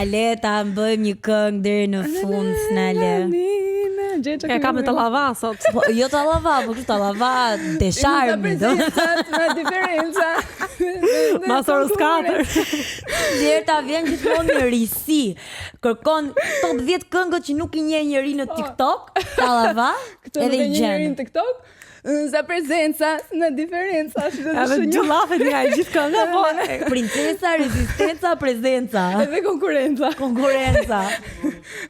Ale ta bëjmë një këngë deri në fund, Snale. Ja ka me tallava sot. Po, jo tallava, po kështu tallava te sharmi. Me diferenca. Mas orës 4. Gjerta vjen gjithmonë në risi. Kërkon top 10 këngët që nuk I njeh njeri në TikTok, tallava, edhe I gjen. Në TikTok. Za prezenca, në diferenca. Edhe gjulafet nga I gjithë kënga, po. Princesa, rezistenca, prezenca. Edhe konkurenca.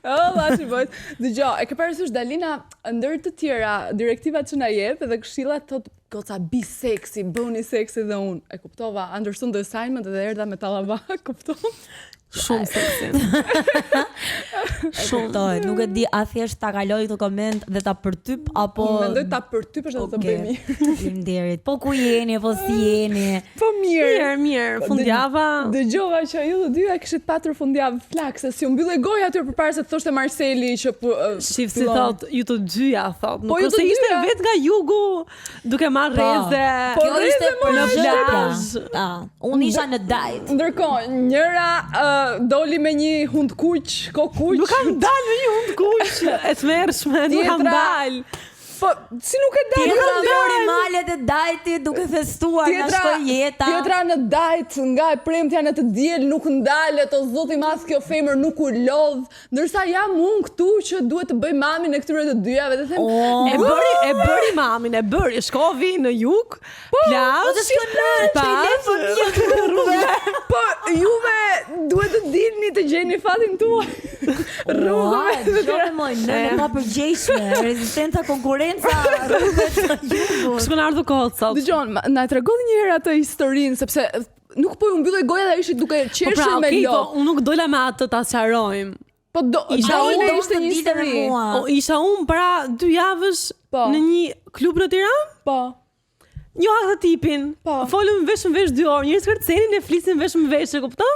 La që bëjt. Dëgjoj, e ke parasysh Dalina ndër të tjera direktivat që na jep edhe këshillat thot goca be sexy, bëni seksi dhe unë. E kuptova, understood the assignment edhe erdha me tallava, kupton? Shumë seksi. Kuptoj, nuk e di a thjesht ta kaloj këtë koment dhe ta përtyp apo Mendoj ta përtypesh edhe të bëj mirë. Faleminderit. Po ku jeni, po si jeni? Po Mirë, fundjava. Dëgjova që ju të dyja kishit patur fundjavë flakse, si u mbyllë goja aty përpara se të thoshte Marseli që Shif si thot, ju të dyja thot. Po Nuk ju të se ishte dyja. vet nga jugu, duke marrë rreze. Po, Kjo ishte rreze, për në gjëra. plazh. Unë isha në dajt. Ndërkohë, njëra doli me një hund kuq, kokuq. Nuk kam dalë me një hund kuq, e tmerrshme, nuk kam Tjetra- dalë. Po, si nuk e dalë? Tjetra mori malet e dajtit duke festuar nga shkoj jeta. Tjetra në dajt, nga e premtja në të diel nuk ndalet, o zoti mas kjo femër nuk u lodh, ndërsa jam unë këtu që duhet të bëj mamin e këtyre të dyjave dhe them, E bëri mamin, shkovi në jug, plazh. Po të shkon në po juve duhet të dilni të gjeni fatin tuaj. Rrugëve. Gjone moj, në ka përgjeshme, rezistenca, konkurenca, rrugët të jugut. Shkon ardhur kohët sot. Dëgjon, na tregon një herë atë historinë sepse nuk po ju mbyllej goja dhe ishit duke Po qeshur pra, me okay, lop. po unë nuk dola me atë ta sqarojmë. Po Isha Dalina unë ishte një histori. Isha unë para 2 javësh Po. në një klub në Tiranë. Po. Njoha këtë tipin. Po. Folëm vesh më vesh 2 orë. Njerëz kërcenin e flisin vesh më vesh, e kupton?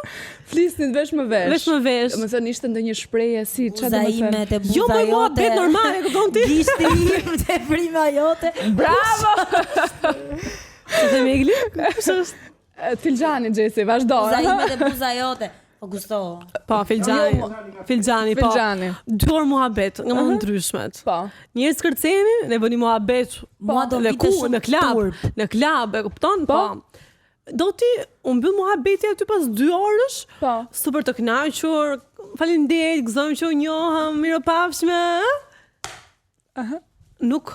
Flisnin vesh më vesh. Vesh më vesh. Më thënë ishte ndonjë shprehje si çfarë do Buza të ime thënë? te buza Jo, më mua bet normale, e kupton ti? Gishti im te prima jote. Bravo! Se the Megli? Kush është? Filxhani Xhesi, vazhdo. Buza ime te buza jote. Po gusto. Po, Filxhani. Filxhani, po. Filxhani. 2 orë muhabet nga më ndryshmet. Po. Njerëz kërcenin, ne bëni muhabet. Mua do në vite ku, shumë në klub, turp. në klub, e kupton? Po. Do ti u mbyll muhabeti aty pas 2 orësh? Po. Super të kënaqur. Faleminderit, gëzojmë që u njohëm, mirëpafshme. Nuk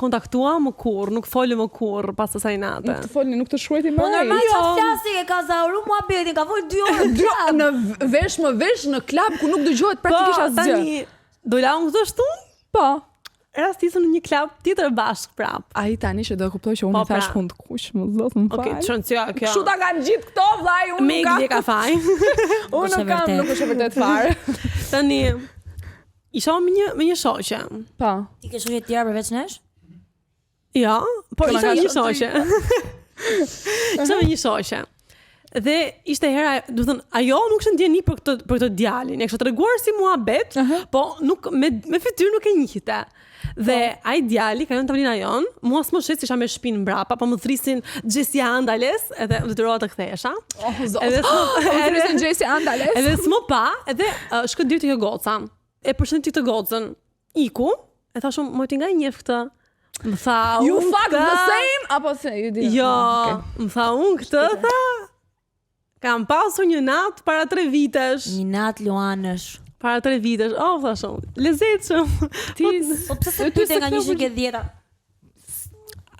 kontaktuam më kurr, nuk folëm më kurr pas asaj nate. Nuk të folni, nuk të shkruajti më. Po normal Jo. çfarë flasi e ka zauru muhabetin, ka vol 2 orë. Në vesh më vesh në klub ku nuk dëgjohet praktikisht asgjë. Tani do la unë këtë shtunë? Po. Rastisëm në një klub tjetër bashkë prap. Ai tani që do e kuptoj që unë Po, i thash pra. hund kuq, më zot më fal. Okej, çon si kjo. Kështu ta kanë gjithë këto vllai, unë nuk Megli kam. ka faj. Unë Është nuk kam, vërtet. nuk është e vërtet fare. Tani isha me një shoqe. Po. Ti ke shoqe të tjera përveç nesh? Ja, por Kema isha ka me një shoqe. shoqe. Isha me një shoqe. Dhe ishte hera, do të thënë, ajo nuk ishte ndjeni për këtë djalin. E kishte treguar si muhabet, po nuk me fytyrë nuk e njihte. Dhe ai djali ka qenë tavolina jon, mua s'më shes isha me shpinë mbrapa, po më thrisin Xhesi Andales, edhe detyrova të kthehesha. Oh, zot. Edhe Edhe Xhesi Andales. Edhe s'më pa, edhe shkoj direkt te kjo goca. E përshëndeti këtë gocën. Iku, e thashun, "Moj ti nga i njeh këtë?" Më tha, You "Unë fuck këtë." the same? Apo se ju di? Jo, Okay. më tha, "Unë këtë, tha, kam pasur një natë para 3 vitesh." Një nat luanësh. Para 3 vitesh, thashun, lezetshëm. Po pse se pyete nga një shikë 10?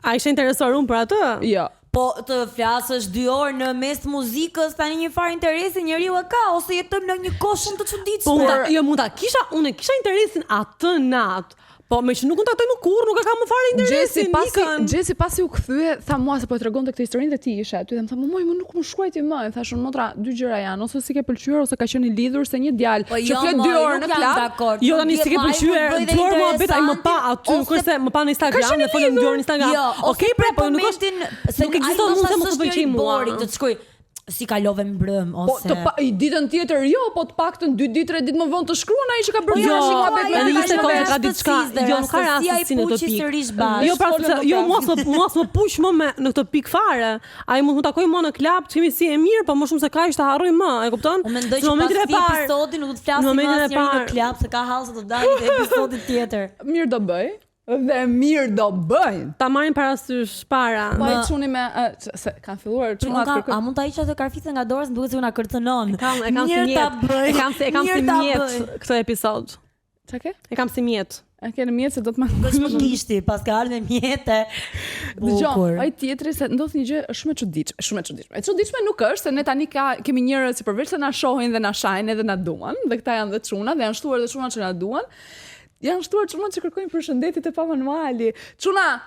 A ishe interesuar unë për atë? Jo. Po të flasësh 2 orë në mes të muzikës, tani një farë interesi njeriu e ka, ose jetojmë në një kohë shumë të Po çuditshme. unë kisha interesin atë natë. Po me që nuk kontaktoj më kurrë, nuk e kam më fare interesin. Xhesi pasi u kthye, tha mua se po e tregonte këtë historinë dhe ti ishe aty dhe më tha, "Moj, më nuk më shkruajti më." E thashun, "Motra, 2 gjëra janë, ose si ke pëlqyer ose ka qenë i lidhur se një djalë Po që jo, flet 2 orë në klub." Jo, tani si ke pëlqyer, 2 orë muhabet ai më pa aty, kurse më pa në Instagram, ne folëm 2 orë në Instagram. Jo, Okej, pra, po nuk është se nuk ekziston, nuk të më të pëlqej mua. Të të shkruaj. si kalove mbrëm Po ose i ditën tjetër jo, po të paktën 2 ditë 3 ditë më vonë të shkruan ai që ka bërë gjashtë muhabet me edhe të ishte kohë ka diçka, jo nuk ka rastësi në këtë pikë. Jo pra jo mos më push më në këtë pikë fare. Ai mund të takoj më në klub, të kemi si e mirë, po më shumë se kaq të harroj më, e kupton? Unë mendoj që pas këtij episodi nuk do të flasim më asnjëri në klub se ka hallse të dalë në episodin tjetër. Mirë do bëj. Dhe mirë do bëjnë. Ta marrin parasysh para. Po ai çuni me se kanë filluar çunat kërkojnë. A mund ta hiq atë karficën nga dorës, më duket se una kërcënon. E kam si mjet. E kam si mjet këtë episod. Çka ke? E kam si mjet. A ke në mjet se do të Do të më kishti, pas ka ardhur me mjete. Dgjoj, ai tjetri se ndodh një gjë shumë e çuditshme, shumë e çuditshme. E çuditshme nuk është se ne tani kemi njerëz që përveç se na shohin dhe na shajnë edhe na duan, dhe këta janë dhe çuna dhe janë shtuar dhe çuna që na duan. Janë shtuar çunat që kërkojnë përshëndetje te pa manuali. Çunat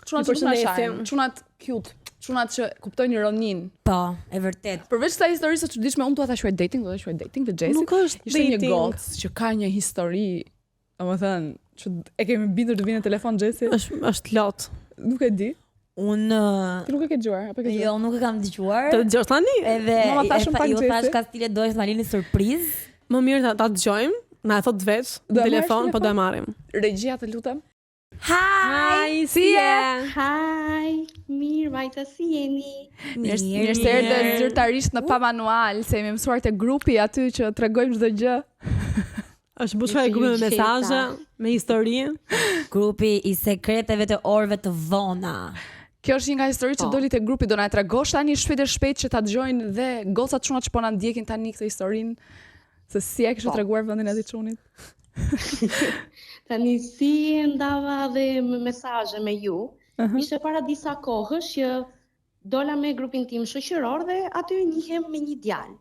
që na shajnë, çunat cute, çunat që kuptojnë ironinë. Po, e vërtet. Përveç kësaj historisë së çuditshme, unë dua ta quaj dating, do ta quaj dating të Jesse. Nuk është ishte një dating. gocë që ka një histori, domethënë, që e kemi bindur të vinë në telefon Jesse. Është lot. Nuk e di. Unë Ti nuk e ke dëgjuar, apo e ke dëgjuar? jo, nuk e kam dëgjuar. Të dëgjosh tani? Edhe Mama thashëm pak ju Jesse. thash ka stile dohesh na lini surprizë. Më mirë ta dëgjojmë, na e thot vetë Do në e telefon, marrësh po do e marrim. Regjia, të lutem. Hi, si je? Hi, mirë, vajta si jeni? Mirë se erdhe zyrtarisht në pa manual, se jemi mësuar te grupi aty që tregojmë çdo gjë. Është bushoj e grupi me mesazhe, me histori. Grupi i sekreteve të orëve të vona. Kjo është një nga historitë që doli te grupi, do na e tregosh tani shpejt e shpejt që ta dëgjojnë dhe gocat çunat që po na ndjekin tani këtë historinë, se si e kishe treguar vendin e atij çunit. Tani si e ndava dhe me mesazhe me ju, ishte para disa kohësh që dola me grupin tim shoqëror dhe aty njihem me një djalë.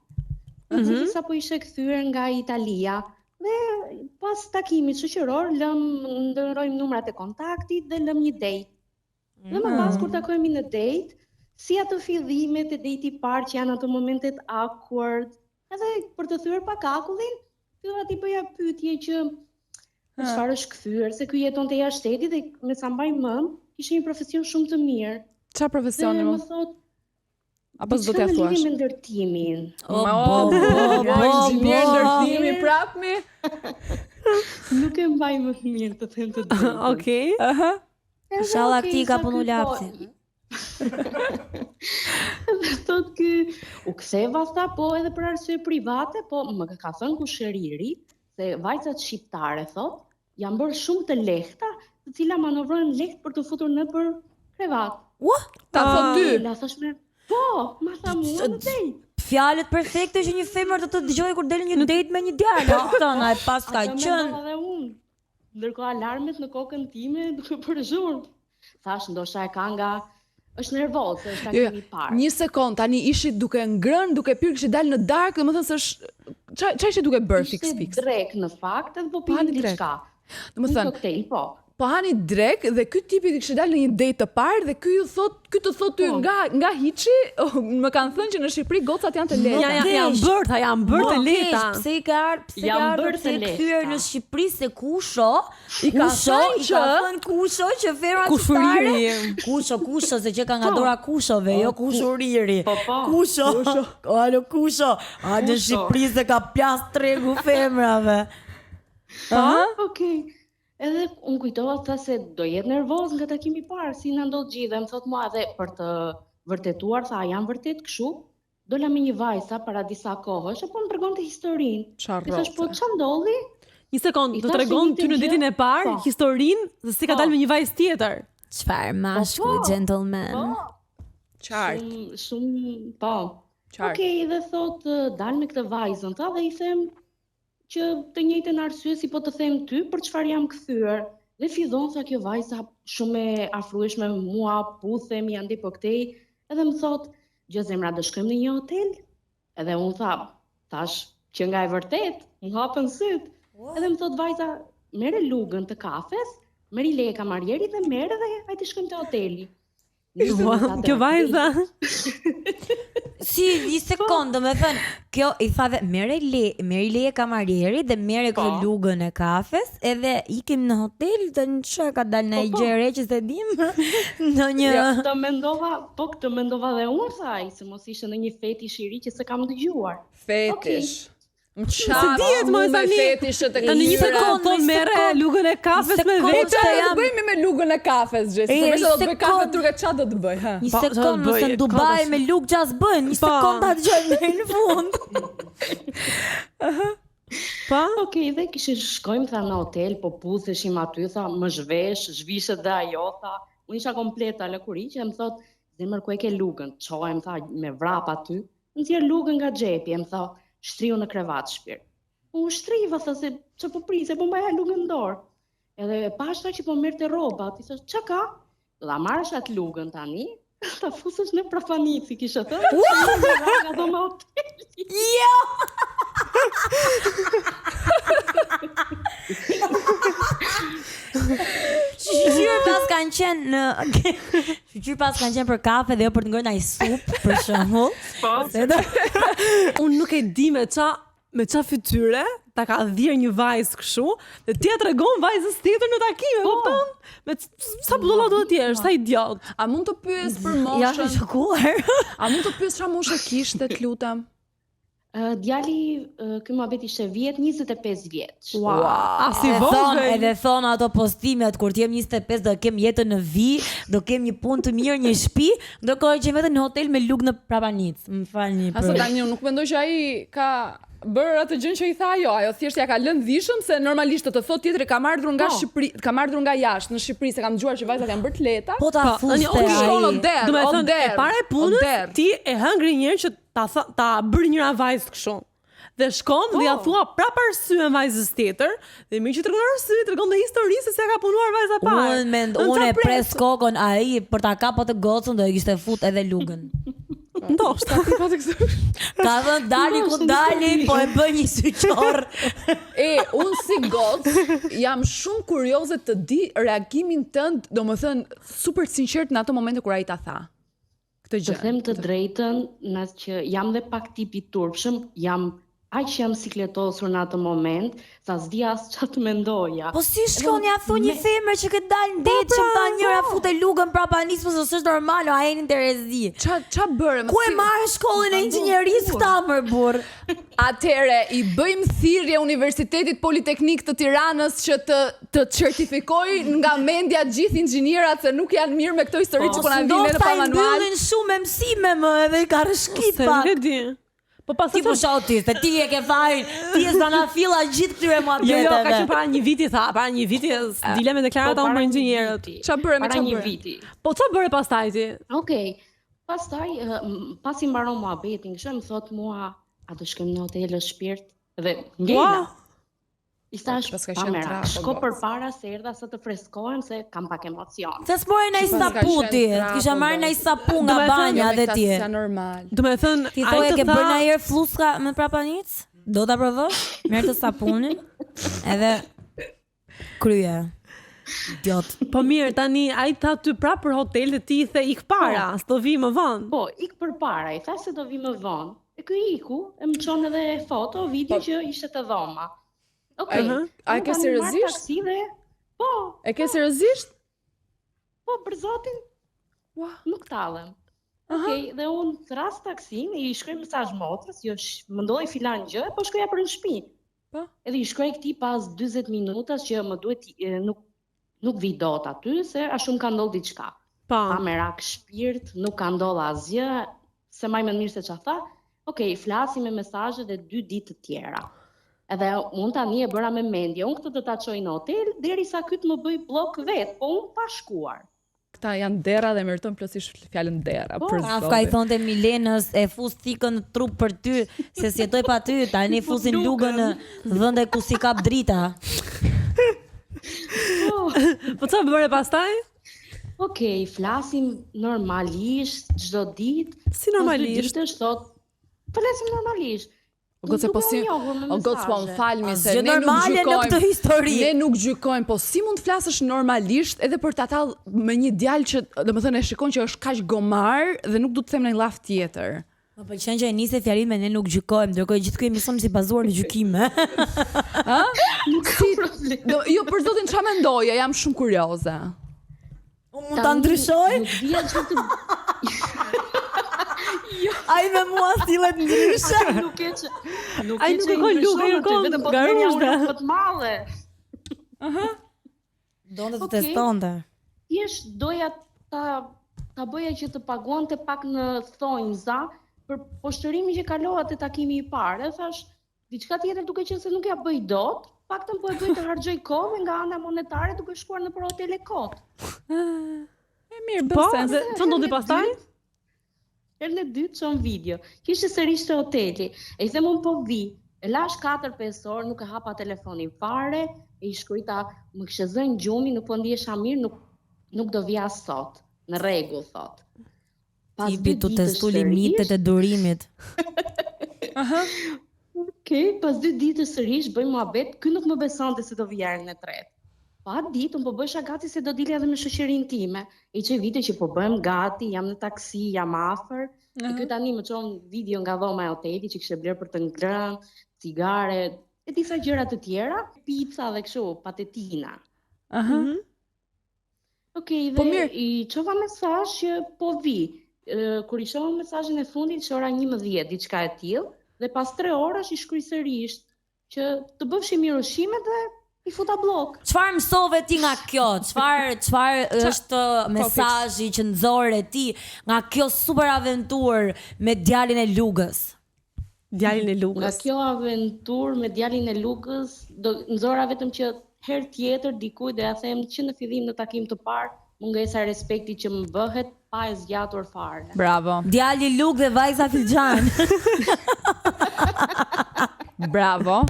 Cili sapo ishte kthyer nga Italia dhe pas takimit shoqëror ndërrojmë numrat e kontaktit dhe lëm një date. Dhe më pas kur takohemi në date, si ato fillimet e date-i parë që janë ato momentet awkward, edhe për të thyer pak akullin, fillova t'i bëja pyetje që çfarë është kthyer, se ky jetonte jashtë shtetit dhe me sa mbaj mend, kishte një profesion shumë të mirë. Çfarë profesioni Dhe më? më thot, Apo s'do t'ia thuash? me ndërtimin. Inxhinier ndërtimi prapmi. Nuk e mbaj më mirë të them të drejtën. Okej. Inshallah ti ka punu lapsi. Thot ky u ktheva tha po edhe për arsye private, po më ka thënë kushëriri se vajzat shqiptare thot janë bërë shumë të lehta, të cilat manovrojnë lehtë për të futur nëpër krevat. Ta thot ty. La thash me po, ma tha mua në date. Fjalët perfekte që një femër të dëgjojë kur del një date me një djalë. Këtona e pas ka Atë qenë. mendova dhe unë. Ndërkohë alarmet në kokën time duke për zhurmë. Thash ndoshta e ka nga është nervoze, është takimi i parë. Një sekond, tani ishit duke ngrënë, duke pirë, kishit dalë në darkë, domethënë se është çfarë ishte duke bërë fix. Ishte drek në fakt, edhe po Hani pini drek. diçka. Një Domethënë, koktejl, po. po hani drek dhe ky tipi kishte dalë në një date të parë dhe ky të thot ty nga hiçi, më kanë thënë që në Shqipëri gocat janë të lehta. Janë bërë të lehta. Pse i ka ardhur të kthyer në Shqipëri se kusho I ka thënë kusho që femra Kushuriri. Kusho se që ka nga dora kushove, jo kushuriri. Po. Kusho. Alo kusho. A në Shqipëri se ka plas tregu femrave. Okej. Edhe unë kujtova tha se do jetë nervoz nga takimi i parë, si na ndodh gjithë, më thot mua edhe për të vërtetuar, tha janë vërtet kështu. Dola me një vajza para disa kohësh, apo më tregonte historinë. Çfarë? I thash po ç'a ndolli? Një sekond, I do thash tregon një ty në gjë? ditën e parë Po. historinë se si ka dalë me një vajzë tjetër. Çfarë mashkull gentleman. Qartë. Shumë, po. Qartë. Okej, dhe thot dal me këtë vajzën, tha dhe i them që të njëjtën arsye si po të them ty për çfarë jam kthyer. Dhe fillon sa kjo vajza shumë e afrueshme me mua, puthemi, ande po këtej, edhe më thot, "Gjë zemra, do shkojmë në një hotel?" Edhe unë thash që nga e vërtet, më hapën syt. Edhe më thot vajza, "Merre lugën të kafes, merri leje kamarierit dhe merre dhe hajde shkojmë te hoteli." Kjo vajza. Si, një sekond, do me thënë, kjo i thave, mere leje kamarieri dhe mere këtë lugën e kafes, edhe ikim në hotel, të në që ka dalë në i gjere që se dim, në një... Këtë mendova dhe unë, thaj, se mos ishte në një fetish i ri që se kam dëgjuar. Fetish. Më Se dihet më tani. Në një sekond po merre lugën e kafes me vetë. Çfarë do bëjmë me lugën e kafes, Xhesi? Përveç se do të bëj kafe turke, çfarë do të bëj, ha? Një sekond, nëse në Dubai me lugë qas bën, një sekond ta dëgjojmë deri në fund. Pa? Okej, dhe kishim shkojmë tha në hotel, po putheshim aty, tha më zhvishet dhe ajo, tha, unë isha kompleta lëkuri që më thot, zemër ku e ke lugën, çohem tha me vrap aty, më nxjerr lugën nga xhepi, më tha, shtriu në krevat shpirt. Unë shtriva, tha se që po prise, po mbaja lugën në dorë. Edhe pashta që po merrte rroba, ti thash, çka ka? Dha marrësh atë lugën tani, ta fusesh në prafanici, kisha thënë. Nga do me hotel. Jo! Shqyr pas kanë qenë në... Shqyr pas kanë qenë për kafe dhe jo për të ngërë në i supë, për shembull. Unë nuk e di me qa fytyre ta ka dhirë një vajzë kështu, dhe tja tregon vajzës tjetër në takime, kupton? Me sa budalla do të jesh, sa idiot. A mund të pyes për Ja, moshën? shokuar. A mund të pyes çfarë moshe kishte, të lutem? Djali, ky muhabet ishte 25 vjeç. A si vogël. Edhe thon ato postimet kur t'jem 25 do kem jetën në vi, do kem një punë të mirë, një shtëpi, ndërkohë që vetëm në hotel me lugë në Prapanic. Më falni për. Asa tani unë nuk mendoj që ai ka bërë atë gjën që i tha ajo thjesht ja ka lënë dhishëm se normalisht të thot tjetri ka ardhur nga Shqipëri, ka ardhur nga jashtë në Shqipëri se kam dëgjuar që vajzat janë bërë të lehta. Po ta fuste shkon ai. oder. Do me thënë, e para e punës, oder. ti e hëngri njërë që ta bërë njëra vajzë kështu. Dhe shkon dhe ja thua prapë arsyen vajzës tjetër, dhe mirë që tregon arsye, tregon dhe histori se ka punuar vajza parë. Unë e pres kokën ai për ta kapur të gocën do e kishte fut edhe lugën. Ndoshta. Ka thënë dali ku dali, po e bën një syqor. Unë si gocë jam shumë kurioze të di reagimin tënd, domethënë super sinqert në ato momente kur ai ta tha. Këtë gjë. Të them të drejtën, nëse që jam dhe pak tipi turpshëm, aq jam sikletosur në atë moment, sa s'di as çfarë të mendoja. Po si shkon ja thu një femër që këtë dalë ndet që ta njëra fute lugën prapa nismës ose është normal o a jeni Terezi. Ça bëre? Ku e marrë shkollën e inxhinierisë këta më burr? Atëre i bëjmë thirrje Universitetit Politeknik të Tiranës që të certifikoj nga mendja gjithë inxhinierat se nuk janë mirë me këto histori që po na vinë në pa manual. Mbyllin shumë me mësime më edhe ka rëshkit pak. Po pastaj ti po autist, ti e ke fajin, ti je zanafilla gjithë këtyre muhabeteve. Jo, ka qenë para një viti dile me deklarata unë për inxhinierët. Ç'a bëre me para një viti? Po ç'a bëre pastaj ti? Okej. Pastaj pasi mbaron muhabetin, kështu më thot mua, a do shkojmë në hotel Shpirt? Dhe ngela. I thash, shko përpara se erdha sa të freskohem se kam pak emocion. Se s'more në i saputi, kisha marrë në i sapu nga banja dhe ti. Do me thënë, ti thoi e ke bërë në herë fluska me Prapanic? Do ta provosh? Merë të sapunin, edhe krye. Idiot. Po mirë, tani, a i tha ty prapë për hotel dhe ti i the ik para, s'do vi më vonë. Po, ik përpara, i tha se do vi më vonë. E ky iku, e më çon edhe foto, video që ishte të dhoma. Okej. A e ke seriozisht? Po. E ke seriozisht? Po, për zotin. Nuk tallem. Okej, dhe unë rast taksin, i shkruaj mesazh motrës, jo më ndodhi filan gjë, po shkoja për në shtëpi. Po. Edhe i shkruaj këtij pas 40 minutash që më duhet nuk vi dot aty se a shumë ka ndodhur diçka. Pa merak shpirt, nuk ka ndodhur asgjë, se më mirë se çfarë tha. Okej, flasim me mesazhe dhe 2 ditë të tjera. Edhe unë tani e bëra me mendje, unë këtë do ta çoj në hotel derisa ky të më bëj blok vet, po unë pa shkuar. Këta janë dera dhe meriton plotësisht fjalën dera për zotin. Afka i thonte Milenës e fus thikën në trup për ty, se si jetoj pa ty, tani fusin lugën në vende ku si kap drita. Po çfarë bëre pastaj? Okej, flasim normalisht çdo ditë. Si normalisht? Thot, flasim normalisht. Gocë po si, o gocë po më falmi se Asgjë ne nuk normale në këtë histori. Ne nuk gjykojmë, po si mund të flasësh normalisht edhe për ta tall me një djalë që domethënë e shikon që është kaq gomar dhe nuk du të them në një llaf tjetër. Më pëlqen që e nisi fjalin me ne nuk gjykojmë, ndërkohë gjithë këto emision si bazuar në gjykime. Ha? Jo, për zotin çfarë mendoje? Jam shumë kurioze. Unë mund ta ndryshoj? Nuk vija që të... Ai me mua sillet ndryshe. Nuk e që... Nuk Ai e nuk që e ka lukë, ndryshon, vetëm po të garushta. menja unë më të madhe. Donte të Okej. testonte. Thjesht doja ta bëja që të paguante pak në thonjza për poshtërimin që kalova te takimi i parë. E thash, diçka tjetër duke qenë se nuk ja bëj dot, paktën po e bëj të harxoj kohë nga ana monetare duke shkuar nëpër hotele kot. E mirë, Po, bën sens. dhe çfarë ndodhi pastaj? Herën e dytë çon video. Kishte sërish te hoteli. E i them un po vi. E lash 4-5 orë, nuk e hapa telefonin fare, e i shkruajta, më kishte zënë gjumi, nuk po ndihesha mirë, nuk do vija sot. Në rregull, thot. Pas Tipi tu testu limitet e durimit. Okej, pas 2 ditë sërish bëjmë muhabet, ky nuk më besonte se do vija herën e tretë. Pa ditë, unë po bësha gati se do dilja edhe me shoqërinë time. I që vite që po bëhem gati, jam në taksi, jam afër. E ky tani më çon video nga dhoma e hotelit që kishte bler për të ngrënë, cigare, e disa gjëra të tjera, pica dhe kështu, patetina. Okej, dhe Po mirë. i çova mesazh që po vi. Kur i shoh mesazhin e fundit, që ora 11, diçka e tillë, dhe pas 3 orash i shkruaj sërish që të bëfshi mirë ushqimet dhe i futa blok. Çfarë mësove ti nga kjo? Çfarë është mesazhi që nxore ti nga kjo super aventurë me djalin e Lugës? Djalin e Nga Lugës. kjo aventurë me djalin e Lugës, do nxora vetëm që herë tjetër dikujt do ja them që në fillim në takim të parë, mungesa e respekti që më bëhet pa e zgjatur fare. Bravo. Djali Lugë dhe vajza Filxhan. Bravo.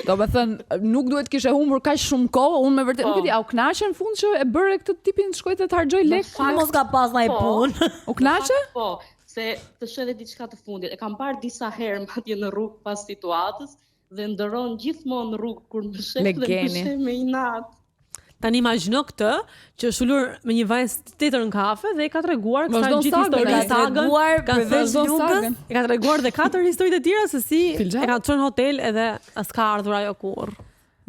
Do me thënë, nuk duhet kishe humbur kaq shumë kohë, unë me vërtet nuk e di, a u kënaqe në fund që e bëre këtë tipin të shkojtë të harxoj lek? Mos ka pas ndaj Po. punë. U kënaqe? Po, se të shë edhe diçka të fundit. E kam parë disa herë madje në rrugë pas situatës dhe ndëron gjithmonë në rrugë kur më sheh dhe më Legeni. sheh me inat. Tani imagjino këtë që është ulur me një vajzë tjetër në kafe dhe i ka treguar kësaj Vazhdon gjithë sagën, historinë ka treguar përveç Vazhdon Lugës. sagën. E ka treguar dhe 4 historitë e tjera se si Filxhan? e ka çuar në hotel edhe as ka ardhur ajo kurr.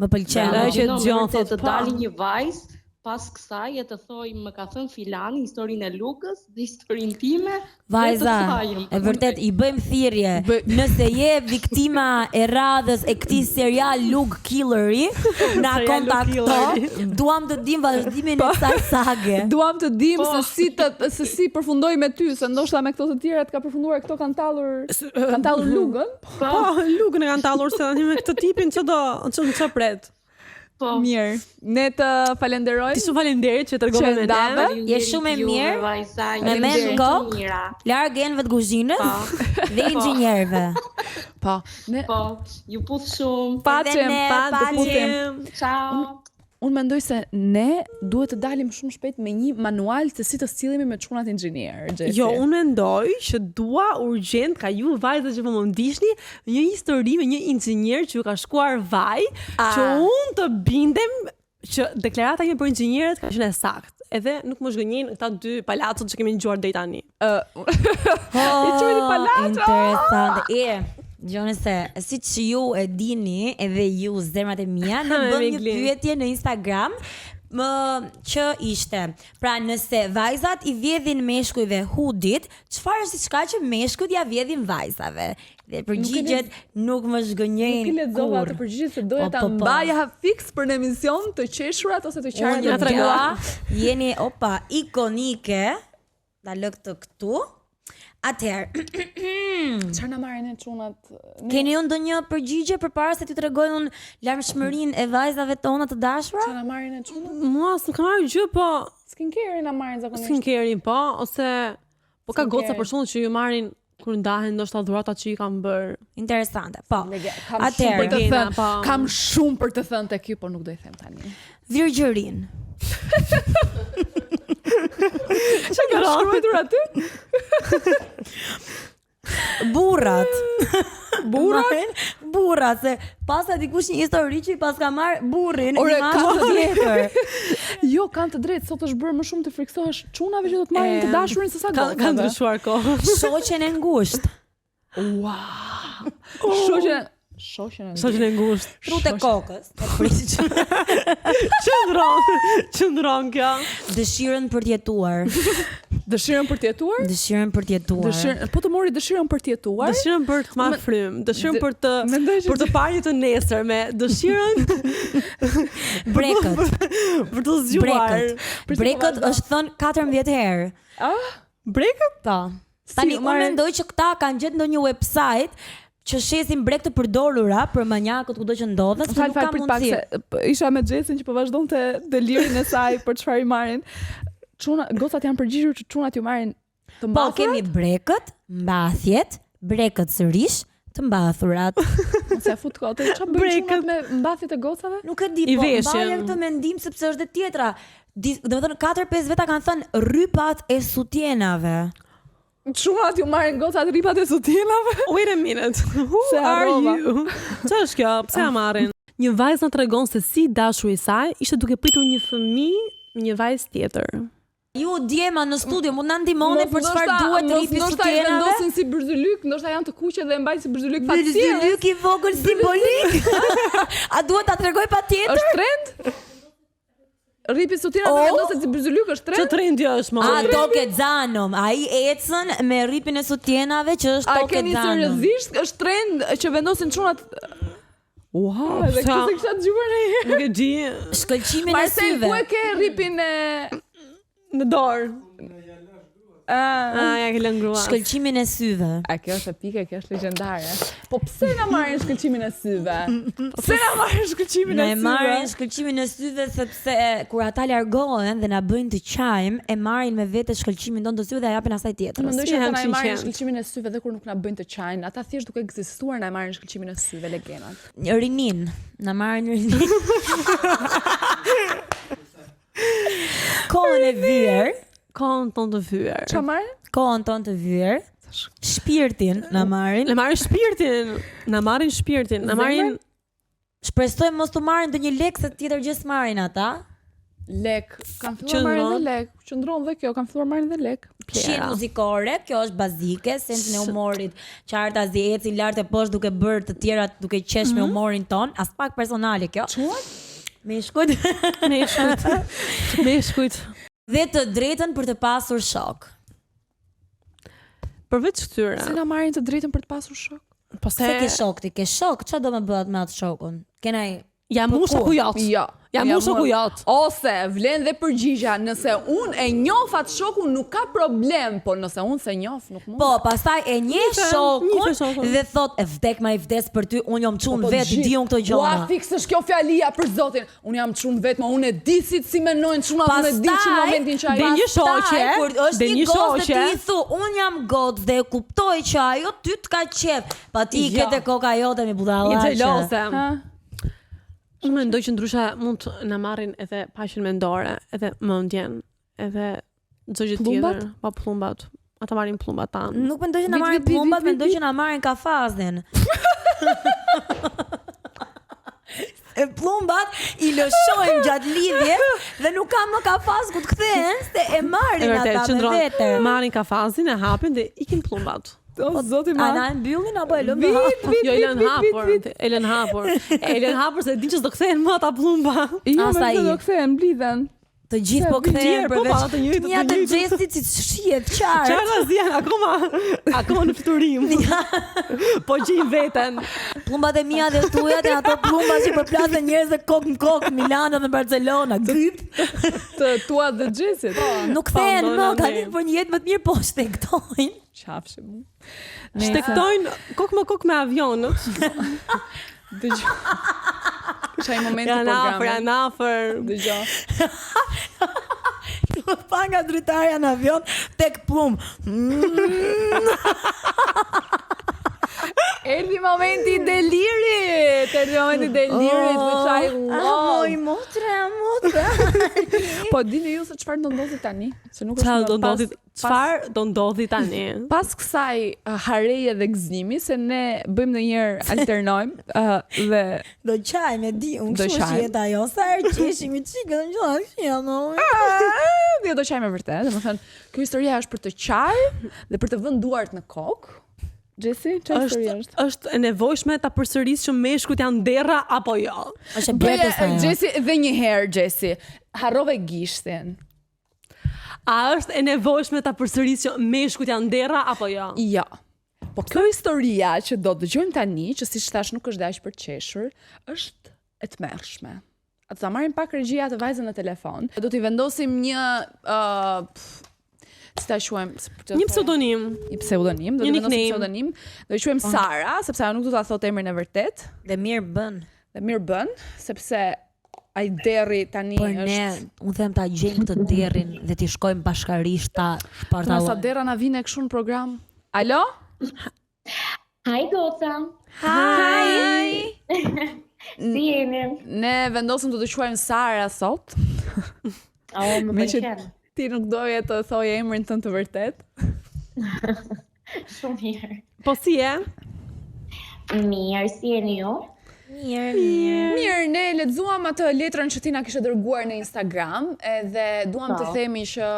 Më pëlqen. Bravo. që Imagjino, me dëgjon, vërtet, thot, të pa. dali një vajzë pas kësaj e të thoj më ka thënë filani historinë e Lugës dhe historinë time. Vajza, dhe të thajëm. e vërtet i bëjmë thirrje. Bëj- Nëse je viktima e radhës e këtij serial Lug Killeri, na Serial Lug kontakto. Killeri. Duam të dim vazhdimin e kësaj sage. Duam të dim se si përfundoi me ty, se ndoshta me këto të tjera të ka përfunduar, këto kanë tallur Lugën. Po, Lugën e kanë tallur se tani me këtë tipin ç'do pret. Po, Mirë, ne të falenderojmë. Ti shumë faleminderit që tregove me ndave. ne. faleminderit Je shumë e juve, mirë, vajza, me jeni men shumë kokë. të mira. Larg enëve të kuzhinës Po. dhe inxhinierëve. Po, ne Po, ju puth shumë. pacem, ne, do puthim. Ciao. Unë mendoj se ne duhet të dalim shumë shpejt me një manual se si të sillemi me çunat inxhinier. Gjesi. Jo, unë mendoj që dua urgjent ka ju vajzat që po më ndihni një histori me një inxhinier që ju ka shkuar vaj, që unë të bindem që deklarata ime për inxhinierët ka qenë e saktë. Edhe nuk më zgënjejnë këta 2 palacot që kemi ngjuar deri tani. I quajti palaco. Interesante. Gjone se, si që ju e dini edhe ju zemrat e mia, në Me bëm një Meglin. pyetje në Instagram që ishte, pra nëse vajzat i vjedhin meshkujve hudit, çfarë është diçka që meshkujt ja vjedhin vajzave? Dhe përgjigjet nuk më Nuk i zgënjejnë lexova kur. të përgjigjet se doja ta Po. mbaja fiks për në emision të qeshurat ose të Unë qarë ju në tregua, jeni ikonike, ta lë këtë këtu. Atëherë, Çfarë na marrin e çunat? keni ju ndonjë përgjigje përpara se t'ju tregoj unë larmshmërinë e vajzave tona të dashura? Çfarë na marrin e çunat? Mua s'm ka marrë gjë, po Skincare na marrin zakonisht. skincarein po, ose po ka goca Skincare. për shkakun që ju marrin kur ndahen ndoshta dhuratat që i kanë bërë. Interesante. Po. Kam shumë Atëherë, për të Gena, thënë. po. Kam shumë për të thënë tek ju, por nuk do i them tani. virgjërin. Çka ka shkruar aty? Burrat. Burrat? burra, se pasa dikush një histori që pas ka marr burrin Ore, një mashkull tjetër. Jo, kanë të drejtë, sot është bërë më shumë të friksohesh çunave që do të marrin të dashurin se sa gocave. Ka ndryshuar kohë. Shoqen e ngushtë. Shoqen e ngushtë. Trut e kokës. E prit. Qëndron kjo. Dëshirën për të jetuar. Dëshirën për të jetuar? Dëshirën për të jetuar. Po të mori dëshirën për të jetuar? Dëshirën për të marrë frym, dëshirën për të parë një të nesër me dëshirën Brekët. për të zgjuar. Brekët është thënë 14 herë. Brekët? Po. Tani unë mendoj që këta kanë gjetë ndonjë website që shesin brek të përdorura për manjakët kudo që ndodhen, se nuk ka mundësi. Isha me Xhesin që po vazhdonte delirin e saj për çfarë i marrin. Gocat janë përgjigjur që çunat ju marrin të mbathura. Po kemi brekët, mbathjet, brekët sërish, të mbathurat. Mos e fut kot, çfarë bëjnë çunat me mbathjet e gocave? Nuk e di, po mbajnë këtë mendim sepse është dhe tjetra. Domethënë 4-5 veta kanë thënë rrypat e sutjenave. Çunat ju marrin gocat rrypat e sutjenave? Wait a minute. Who are you? Ç'është është kjo? Pse ja marrin? Një vajzë na tregon se si dashuri i saj ishte duke pritur një fëmijë, një vajzë tjetër. Ju djema në studio mund na ndihmoni për çfarë duhet rripi sutjenave? Ndoshta i vendosin si bërzylyk, ndoshta janë të kuqe dhe e mbajnë si bërzylyk fatësie. Bërzylyk i vogël simbolik. A duhet ta tregoj patjetër? Është trend? Rripi sutjenave vendoset si bërzylyk është trend? Ç'të trendi është më? A toke xanom, ai ecën me rripin e sutjenave që është toke xanom. A keni seriozisht është trend që vendosin çunat. Wow, edhe këtë se kisha dëgjuar ne. Nuk e di. Shkëlqimin e syve. Marcel, ku e ke rripin e në dorë? Ja ke lënë grua. Shkëlqimin e syve. A kjo është epike, kjo është legjendare. Po pse na marrin shkëlqimin e syve? Pse na marrin shkëlqimin e syve? Ne marrin shkëlqimin e syve sepse kur ata largohen dhe na bëjnë të qajm, e marrin me vete shkëlqimin tonë të syve dhe ja japin asaj tjetrës. Mendoj që ata na marrin shkëlqimin e syve dhe kur nuk na bëjnë të qajm, ata thjesht duke ekzistuar na marrin shkëlqimin e syve legendat. Rinin, na marrin rinin. Kohën e vyer. Kohën tonë të vyer. Çfarë marrin? Kohën tonë të vyer. Shpirtin na marrin. Na marrin shpirtin. Na marrin shpirtin. Na marrin. Shpresoj mos të marrin ndonjë lek se tjetër gjë s'marrin ata. Lek. Kanë filluar marrin dhe lek. Qëndron dhe kjo, kanë filluar marrin dhe lek. Shije muzikore, kjo është bazike, sensin e humorit. Qarta zi eci lart e poshtë duke bërë të tjerat duke qesh me humorin ton, as pak personale kjo. Çuat? Me shkujt. Me shkujt. Dhe të drejtën për të pasur shok. Përveç këtyre. Se na marrin të drejtën për të pasur shok? Po se ke shok ti, ke shok, çfarë do më bëhet me atë shokun? Kenaj ja musha ku jot. Jo. Ja musha ku jot. Ose vlen dhe përgjigja, nëse unë e njoh atë shokun nuk ka problem, po nëse unë se njoh nuk mund. Po, pastaj e njeh shokun dhe thot e vdek ma i vdes për ty, unë jam çun vet, diun këto gjëra. Ua fiksësh kjo fjalia për zotin. Unë jam çun vet, ma unë e di si menojnë çunat, unë e di që në momentin që ai. Dhe një shoqe, është një gocë që ti thu, unë jam gocë dhe e kuptoj që ajo ty të ka qef. Pa ti ke te koka jote mi budallaqe. I xhelose. Unë mendoj që ndryshe mund të na marrin edhe paqen mendore, edhe mendjen, edhe çdo gjë tjetër, pa plumbat. Ata marrin plumbat tan. Nuk mendoj që na marrin plumbat, mendoj që na marrin kafazin. E plumbat i lëshojmë gjatë lidhjes dhe nuk kam më kafaz ku të kthehen, se e marrin ata me vete. Marrin kafazin, e hapin dhe ikin plumbat. O zoti ma. Ana e mbyllin apo e lëmë hapur? Jo, e lën hapur. E lën hapur. E lën hapur se din që s'do kthehen më ata plumba. Jo, më do kthehen, mblidhen. Të gjithë po kthehen përveç të njëjtë. Ja të xhestit si shihet qartë. Qartë janë akoma në fturim. Po gjejnë veten. Plumbat e mia dhe tuaja dhe ato plumba që përplasen njerëz dhe kokë në kokë, Milano dhe Barcelona, gyp. Të tua dhe xhesit. Nuk kthehen më, kanë për një jetë më të mirë po shtektojnë. Qafshë mu. Shtektojnë kokë me avionët. Dëgjoj. Çaj momenti programit. Janë afër. Dëgjoj. Të pa nga dritarja në avion tek plumb. Erdhi momenti i delirit. Me çaj. Oj, motra. Po dini ju se çfarë do ndodhi tani? Se nuk Çfarë do ndodhi tani? Pas kësaj hareje dhe gëzimi, se ne bëjmë ndonjëherë alternojmë dhe Do qaj me di, unë Do kështu qaj. është jeta jo, sa herë qeshim i qikë, në gjë, jo do qaj me vërtet, domethënë kjo historia është për të qaj dhe për të vënë duart në kokë. Jesse, çfarë historia është? Është e nevojshme ta përsërisë që meshkujt janë derra apo jo? është e bërë sa jo. Jesse, edhe një herë Jesse, harrove gishtin. A është e nevojshme ta përsërisë që meshkujt janë derra apo jo? Jo. Po kjo historia që do dëgjojmë tani, që siç thash nuk është dash për të qeshur, është e tmerrshme. Atë ta marrim pak regjia të vajzën në telefon. Do t'i vendosim një si ta quajmë, Një pseudonim. një pseudonim, do Një të vendosim nickname. pseudonim. Do i quajmë Sara, sepse ajo nuk do ta thotë emrin e vërtet. Dhe mirë bën. Dhe mirë bën, sepse ai derri tani Por ne, është unë them ta gjejmë këtë derrin dhe t'i shkojmë bashkarisht ta Sa shpartallojmë. derra na vjen kështu në program. Alo? Haj goca, Hi. si jeni? Ne vendosim të quajmë Sara sot. Më Me që pëlqen. ti nuk doje të thoje emrin tënd të vërtet. Shumë mirë. Po si e? Mirë, si jeni ju? Mirë. Mirë, ne lexuam atë letrën që ti na kishe dërguar në Instagram, edhe duam të Po. themi që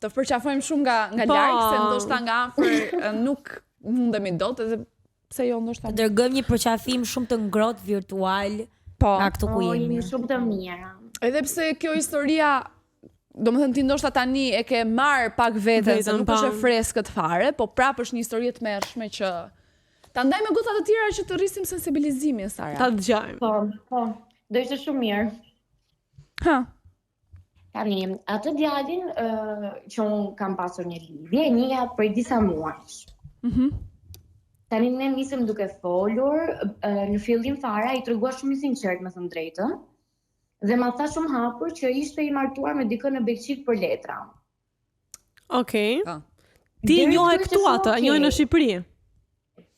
të përqafojmë shumë nga Po. larg, se ndoshta nga afër nuk mundemi dot, edhe pse jo ndoshta. Dërgojmë një përqafim shumë të ngrohtë virtual Po. nga këtu ku Jemi jemi. shumë të mira. Edhe pse kjo historia, domethënë ti ndoshta tani e ke marr pak veten, se Vetën, nuk po. është e freskët fare, po prapë është një histori e tmerrshme që ta ndaj me goca të tjera që të rrisim sensibilizimin, Sara. Ta dëgjojmë. Po, do ishte shumë mirë. Ha. Tani, atë djalin që unë kam pasur një lidhje, njëja prej disa muajsh. Tani ne nisëm duke folur, në fillim fare ai tregua shumë i sinqert, me thënë drejtën, dhe ma tha shumë hapur që ishte i martuar me dikën në Belgjik për letra. Okej. Po. Ti Deri njohe këtu këtu ishte atë, shumë njohe në okay. Shqipëri.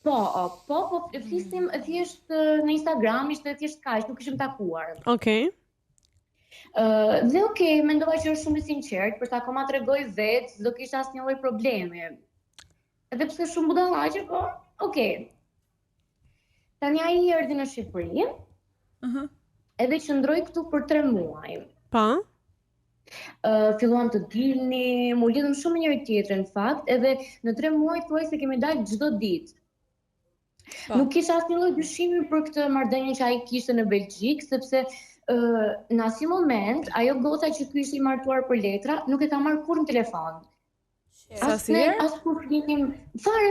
Po, flisnim thjesht në Instagram, ishte thjesht kaq, nuk ishim takuar. Okej. Dhe okay, mendova që është shumë i sinqert, për sa akoma tregoj vetë, s'do kishte asnjë lloj problemi. Edhe pse shumë budallaqe, po, okay. Tani ai erdhi në Shqipëri, edhe qëndroi këtu për 3 muaj. Pa? Filluam të dilnim, u lidhëm shumë me njëri tjetrin në fakt, edhe në 3 muaj thuaj se kemi dalë çdo ditë. Po. Nuk kisha asnjë lloj dyshimi për këtë marrëdhënie që ai kishte në Belgjik, sepse në asnjë moment ajo goca që ky ishte i martuar për letra nuk e ka marrë kurrë në telefon. Sa si herë? As kur flinim, fare,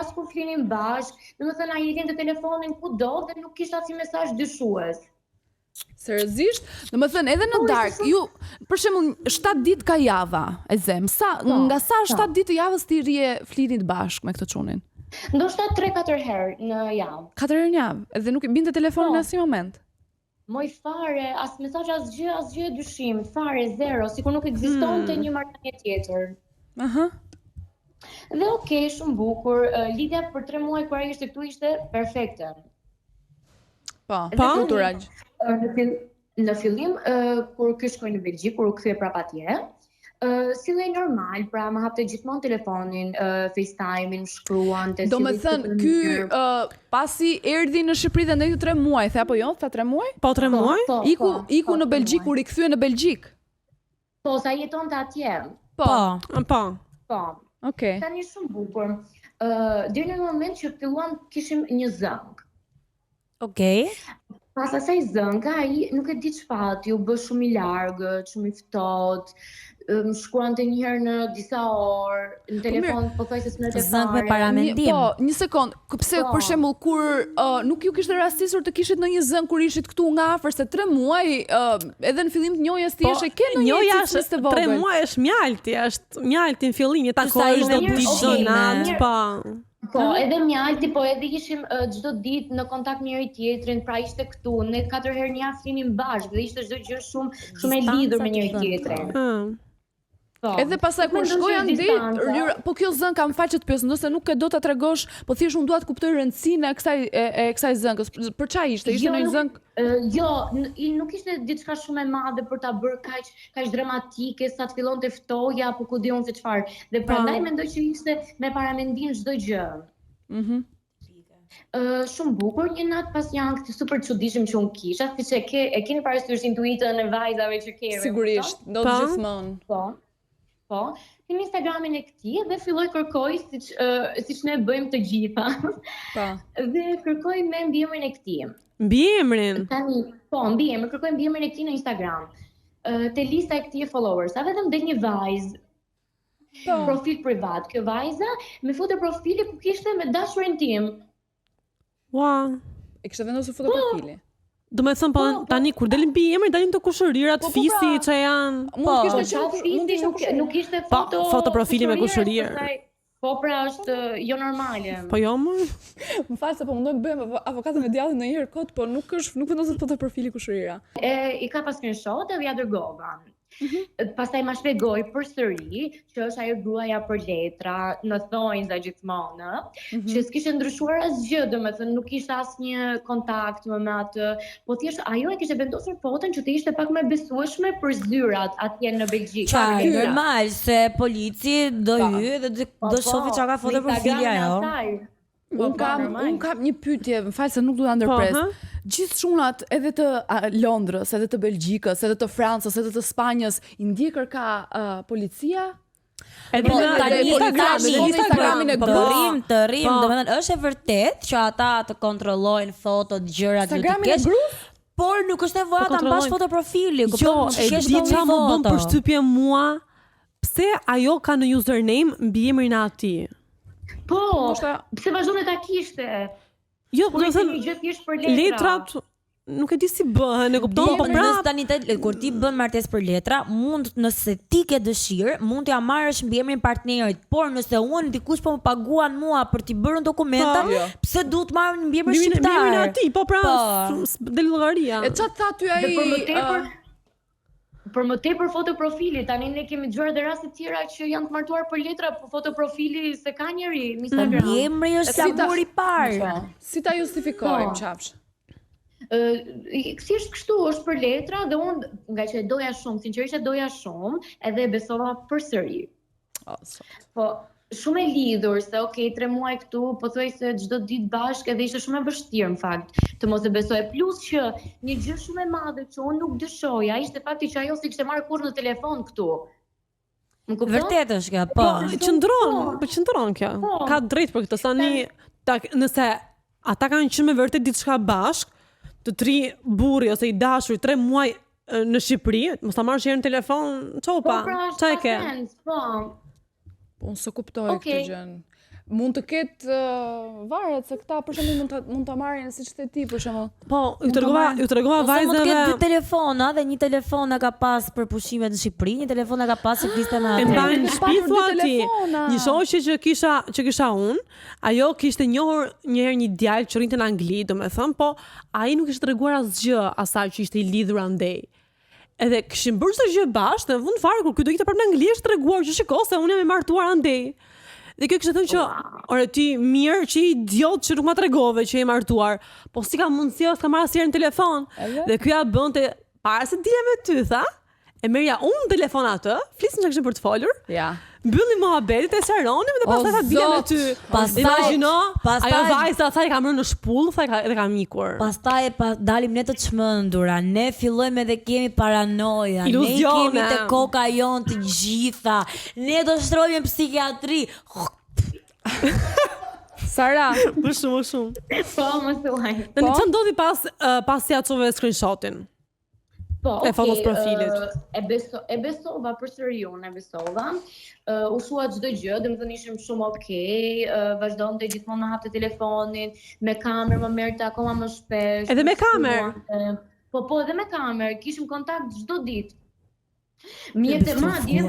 as kur flinim bashkë, domethënë ai linte telefonin kudo dhe nuk kishte asnjë mesazh dyshues. Seriozisht? Domethënë edhe në dark, ju për shembull 7 ditë ka java, e them. Nga sa 7 ditë të javës ti rije flinit bashkë me këtë çunin? Ndoshta 3-4 herë në javë. 4 herë në javë, edhe nuk i binte telefonin në asnjë moment. Moj fare, as mesazh, asgjë dyshim, fare, zero, sikur nuk ekzistonte një marrëdhënie tjetër. Aha. Dhe okay, shumë bukur, lidhja për 3 muaj kur ai ishte këtu ishte perfekte. Po, Po? kulturaq. Në fillim, kur ky shkoi në Belgjik, kur u kthye prapë atje, sillej normal, pra më hapte gjithmonë telefonin, FaceTime-in, shkruante. Domethënë ky pasi erdhi në Shqipëri dhe ndej 3 muaj, the apo jo? Tha 3 muaj? Po 3 muaj? Iku në Belgjik, u rikthye në Belgjik. Po, sa jetonte atje. Po. Po. Okej. Tani shumë bukur. Deri në moment që filluam kishim një zëng. Okej. Pas asaj zënga, ai nuk e di ç'pati, u bë shumë i largët, shumë i ftohtë, më shkruante një herë në disa orë, në telefon pothuajse s'merrte fare. Zëng me paramendim. Po, një sekond. Pse Po. për shembull kur nuk ju kishte rastisur të kishit ndonjë zëng kur ishit këtu nga afër se 3 muaj, edhe në fillim të njohjes ti e ke ndonjë njohja cisë është të vogël. 3 muaj është mjalti, është mjalti në fillim, Sa takohesh ishte do mirë, të okay, zonat, mirë. po. Po, edhe mjalti, po edhe ishim çdo ditë në kontakt me njëri tjetrin, pra ishte këtu, ne 4 herë në javë flinim bashkë dhe ishte çdo gjë shumë e lidhur me njëri tjetrin. Edhe pastaj kur shkoja ditë, po kjo zën kam fal që të pyes, nëse nuk e do ta tregosh, po thjesht unë dua të kuptoj rëndësinë e kësaj zënkës. Për çfarë ishte? Ishte një zënk? Jo, nuk ishte diçka shumë e madhe për ta bërë kaq dramatike sa të fillonte ftoja apo ku diun se çfarë. Dhe prandaj mendoj që ishte me paramendim çdo gjë. Shumë bukur një natë pas janë këtë super çuditshëm që unë kisha, siç e keni parasysh intuitën e vajzave që kemi. Sigurisht, do të gjithmonë. Po, kemi Instagramin e këtij dhe filloi kërkoj siç ne bëjmë të gjitha. Po. Dhe kërkoj me mbiemrin e këtij. Mbiemrin. Tani, mbiemrin, kërkoj mbiemrin e këtij në Instagram. Te lista e këtij followers, vetëm del një vajzë. Profil privat. Kjo vajza më futi profili ku kishte me dashurin tim. Wow. E kishte vendosur foto profili. Do me thëmë, tani, kur delin mbi emri, dalin të kushërirat, fisi që janë... Nuk ishte foto profili me kushërirë. Po pra është jo normale. Po jo më? Më falë se po mundoj të bëjmë avokatën e djallit në njërë kot, po nuk vendoset foto profili kushërira. I ka pas screenshot dhe ja dërgova. Pastaj ma shpjegoj përsëri që është ajo gruaja për letra, në thonjza gjithmonë, që s'kishte ndryshuar asgjë, domethënë nuk kishte asnjë kontakt me atë, po thjesht ajo e kishte vendosur foton që të ishte pak më besueshme për zyrat atje në Belgjikë. Çfarë normal se polici do hyj dhe do shohë çka ka foto profili ajo. Unë kam një pyetje, më falë se nuk do ta ndërpres. Gjithë çunat edhe të Londrës, edhe të Belgjikës, edhe të Francës, edhe të Spanjës, i ndjekër ka policia? Edhe Instagramin e gruas. Të rrim, domethënë është e vërtet që ata të kontrollojnë fotot, gjërat që ti kesh. Por nuk është nevojë ta mbash foto profili, kupton? E di çfarë më bën përshtypje mua, pse ajo ka në username mbiemrin e atij. Po, pse vazhdon ta kishte? Jo, do të thënë letrat nuk e di si bëhen, e kupton, po pra kur ti bën martesë për letra, mund nëse ti ke dëshirë, mund t'ja marrësh mbiemrin partnerit, por nëse unë dikush po më paguan mua për t'i bërë dokumenta, pse duhet të marr mbiemrin shqiptar? Mbiemrin e atij, po pra, del llogaria. E çfarë tha ty ai? Për më tepër foto profili, tani ne kemi dëgjuar edhe raste të tjera që janë të martuar për letra, po foto profili se ka njëri në Instagram. Mbiemri është saburi i parë. Si ta justifikojmë qafsh? Thjesht kështu është për letra dhe unë nga që e doja shumë, sinqerisht e doja shumë, edhe e besova përsëri. Po shumë e lidhur se 3 muaj këtu, po thuaj se çdo ditë bashkë edhe ishte shumë e vështirë në fakt të mos e besoj. Plus që një gjë shumë e madhe që unë nuk dëshoja ishte fakti që ajo s'kishte marrë kurrë në telefon këtu. Më kupton? Vërtet është kjo, po. Qëndron kjo. Ka drejt për këtë, tani nëse ata kanë qenë me vërtet diçka bashkë, të 3 burri ose i dashur 3 muaj në Shqipëri, mos ta marrësh herë në telefon, çopa. Çfarë ke? Unë së kuptoj këtë gjën. Mund të ketë varet se këta për shembull mund ta marrin siç the ti për shembull. Po, ju tregova vajzave. Mund të ketë 2 telefona dhe një telefon e ka pas për pushimet në Shqipëri, një telefon e ka pas që fliste me atë. E mbajnë në shtëpi thua ti. Një shoqe që kisha unë, ajo kishte njohur një herë një djalë që rrinte në Angli, domethënë, po ai nuk ishte treguar asgjë asaj që ishte i lidhur andej. Edhe kishin bërë çdo gjë bashkë, në fund fare kur ky do ikte për në Angli është treguar që shiko se unë jam i martuar andej. Dhe kjo kishte thënë që, ore ti mirë që idiot që nuk ma tregove që je martuar, po si ka mundësi s'ka marrë asnjëherë në telefon. Dhe ky ja bënte para se dilja me ty, tha, e merja unë telefon atë, flisnim çka kishim për të folur. Ja. Mbyllim mohabetit e seronim dhe pastaj dilja me ty. Imagjino, ajo vajza tha i kam rënë në shpull, tha edhe kam ikur. Pastaj dalim ne të çmendura, ne fillojmë edhe kemi paranoja, ne kemi te koka jon të gjitha, ne do shtrojmë në psikiatri. Sara, më shumë. Po, më thuaj. Tani çfarë ndodhi pas ja çove screenshotin? Po, e fotos profilit. E besova përsëri unë, e besova. U shua çdo gjë, domethënë ishim shumë okay, vazhdonte gjithmonë të hapte telefonin, me kamerë më merrte akoma më shpesh. Edhe me kamerë. Po, edhe me kamerë, kishim kontakt çdo ditë. Mjetë madje më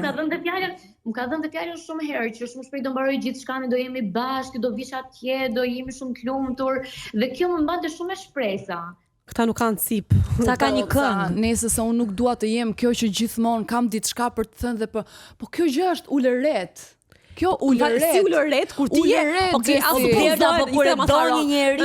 ka dhënë të fjalën shumë herë që shumë shpejt do mbaroj gjithçka, ne do jemi bashkë, do vish atje, do jemi shumë të lumtur dhe kjo më mbante shumë me shpresa. Këta nuk kanë sip. Sa ka një këngë. Nëse se unë nuk dua të jem kjo që gjithmonë kam diçka për të thënë dhe po kjo gjë është ulëret. Kjo ulëret. Si ulëret kur ti je. Okej, as Blerta, po kur e do një njeri.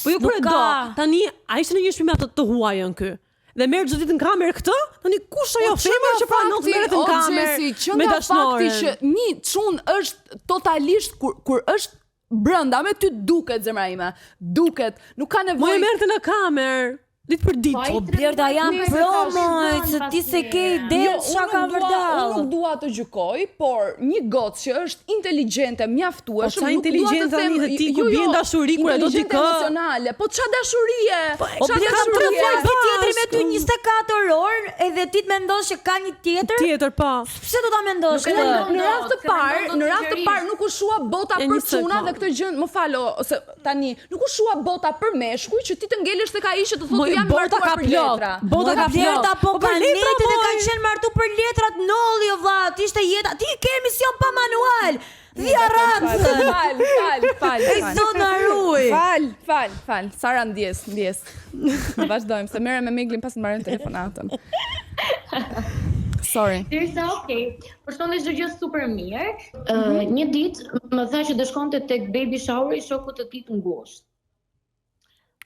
Po jo kur e do. Tani ai ishte në një shtëpi me ato të huajën ky. Dhe merr çdo ditë në kamerë këtë, tani kush ajo femër që pranon të merret në kamerë me dashnoren. Që një çun është totalisht kur është brenda me ty duket zemra ime. Duket, nuk ka nevojë. Mo e merrte në kamerë. Ditë për ditë. Po Blerta janë promoj, se ti se ke ide çka ka vërtet. Unë nuk dua të gjykoj, por një gocë që është inteligjente, mjaftueshëm, nuk dua të them se ti kur bën dashuri kur e do ti kë. Emocionale, po ç'a dashurie? Ç'a dashurie? Ti tjetri me ty 24 orë, edhe ti të mendosh që ka një tjetër? Tjetër, po. Pse do ta mendosh këtë? Në rast të parë nuk u shua bota për çuna dhe këtë gjë, më falo, ose tani nuk u shua bota për meshkuj që ti të ngelesh tek ai që të thotë bota ka plot. Bota ka plot. Po ka netë dhe ka qenë martu për letrat nolli o vlla, ishte jeta. Ti ke emision pa manual. Via rancën. Fal. Ej zot na ruaj. Fal. Sara ndjes. Vazhdojmë se merrem me Miglin pas të mbarojmë telefonatën. Sorry. Derisa, përshtonte çdo gjë super mirë. Një ditë më tha që do shkonte tek baby shower i shokut të tij të ngushtë.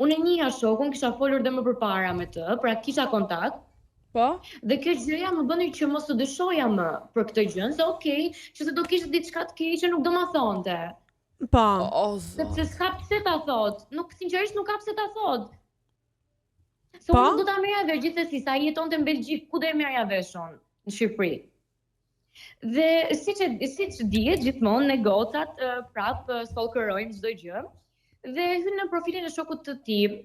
Unë e njihja shokun, kisha folur dhe më përpara me të, pra kisha kontakt. Po? Dhe kjo gjëja më bëni që mos të dyshoja më për këtë gjë, se që se do kishte diçka të keqe nuk do ma thonte. Po. Sepse s'ka pse ta thot. Sinqerisht nuk ka pse ta thot. Se Po? unë do ta merrja vesh gjithsesi, sa ai jetonte në Belgjik, ku do e merrja vesh unë në Shqipëri. Dhe siç dihet gjithmonë ne gocat prap stalkerojmë çdo gjë. Dhe hyn në profilin e shokut të tij.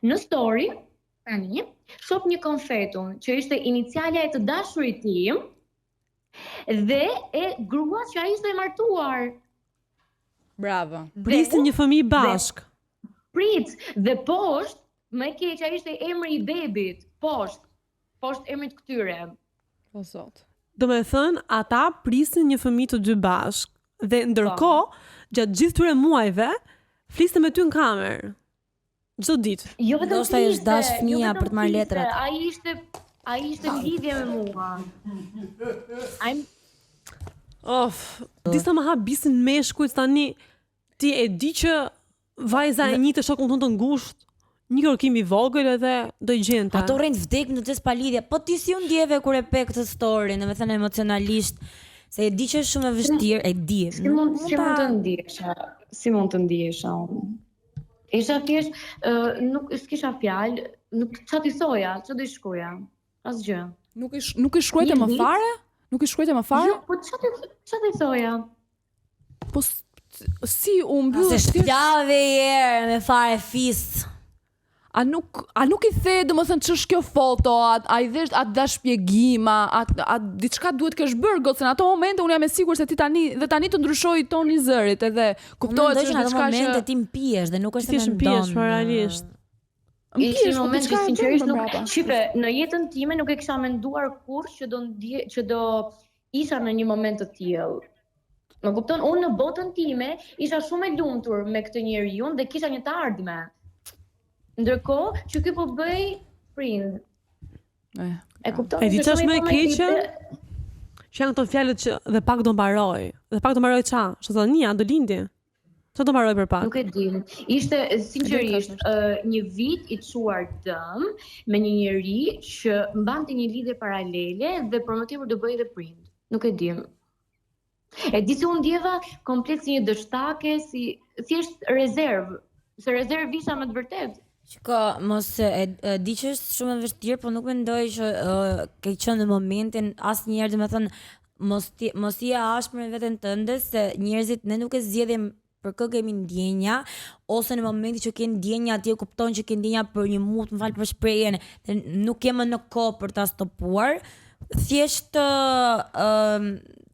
Në story, tani, shoh një konfetun që ishte inicialja e të dashurit tim dhe e grua që ai ishte martuar. Bravo. Prisin një fëmijë bashk. Dhe poshtë, më e keqja ishte emri i bebit, poshtë emrit këtyre. Po sot. Do me thënë, ata prisin një fëmijë të dy bashk. Dhe ndërkohë, gjatë gjithë këtyre muajve, fliste me ty në kamerë. Çdo ditë. Jo vetëm Ndoshta është dash fëmia për të marrë letrat. Ai ishte lidhje me mua. Disa më habisin meshkujt tani. Ti e di që vajza e një të shokun tonë të ngushtë, një kërkim i vogël edhe do i gjente. Ato rrin vdek në çes pa lidhje. Po ti si u ndjeve kur e pe këtë story, domethënë emocionalisht, se e di që është shumë e vështirë, e di. Si mund të ndihesha unë? Isha thjesht, nuk s'kisha fjalë, nuk ç'a ti thoja, ç'a do i shkruaja? Asgjë. Nuk i shkruajte më fare? Nuk i shkruajte më fare? Jo, po ç'a ti thoja? Po si u mbyll? Se shpjave herë me fare fis. A nuk i the, domethënë ç'është kjo foto, a i dhesh atë dash shpjegim, a diçka duhet kesh bërë gocën në ato momente, unë jam e sigurt se ti tani të ndryshoi toni i zërit, edhe kuptohet se është diçka që momente ti mpihesh dhe nuk është se mpihesh realisht. Ishte një moment që sinqerisht nuk shipe, në jetën time nuk e kisha menduar kurrë që do isha në një moment të tillë. Më kupton, unë në botën time isha shumë e lumtur me këtë njeriu dhe kisha një të ardhme. Ndërkohë që ky po bëj prind. E kupton? E di ç'është më e keqe? Që janë këto fjalët që dhe pak do mbaroj. Dhe pak do mbaroj ça? Shotania, do lindi. Ç'a do mbaroj për pak? Nuk e di. Ishte sinqerisht një vit i çuar dëm me një njeri që mbante një lidhje paralele dhe për më tepër do bëj edhe prind. Nuk e di. E di se unë ndjeva komplet si një dështake, si thjesht rezervë. Se rezervë isha me të vërtetë. Shiko, mos e di që është shumë e vështirë, po nuk mendoj që ke qenë në momentin asnjëherë, domethënë mos i ashpër me veten tënde, se njerëzit ne nuk e zgjedhim për kë kemi ndjenja, ose në momentin që ke ndjenja ti e kupton që ke ndjenja për një mutë, më fal për shprehjen, nuk kemë në kohë për ta stopuar. Thjesht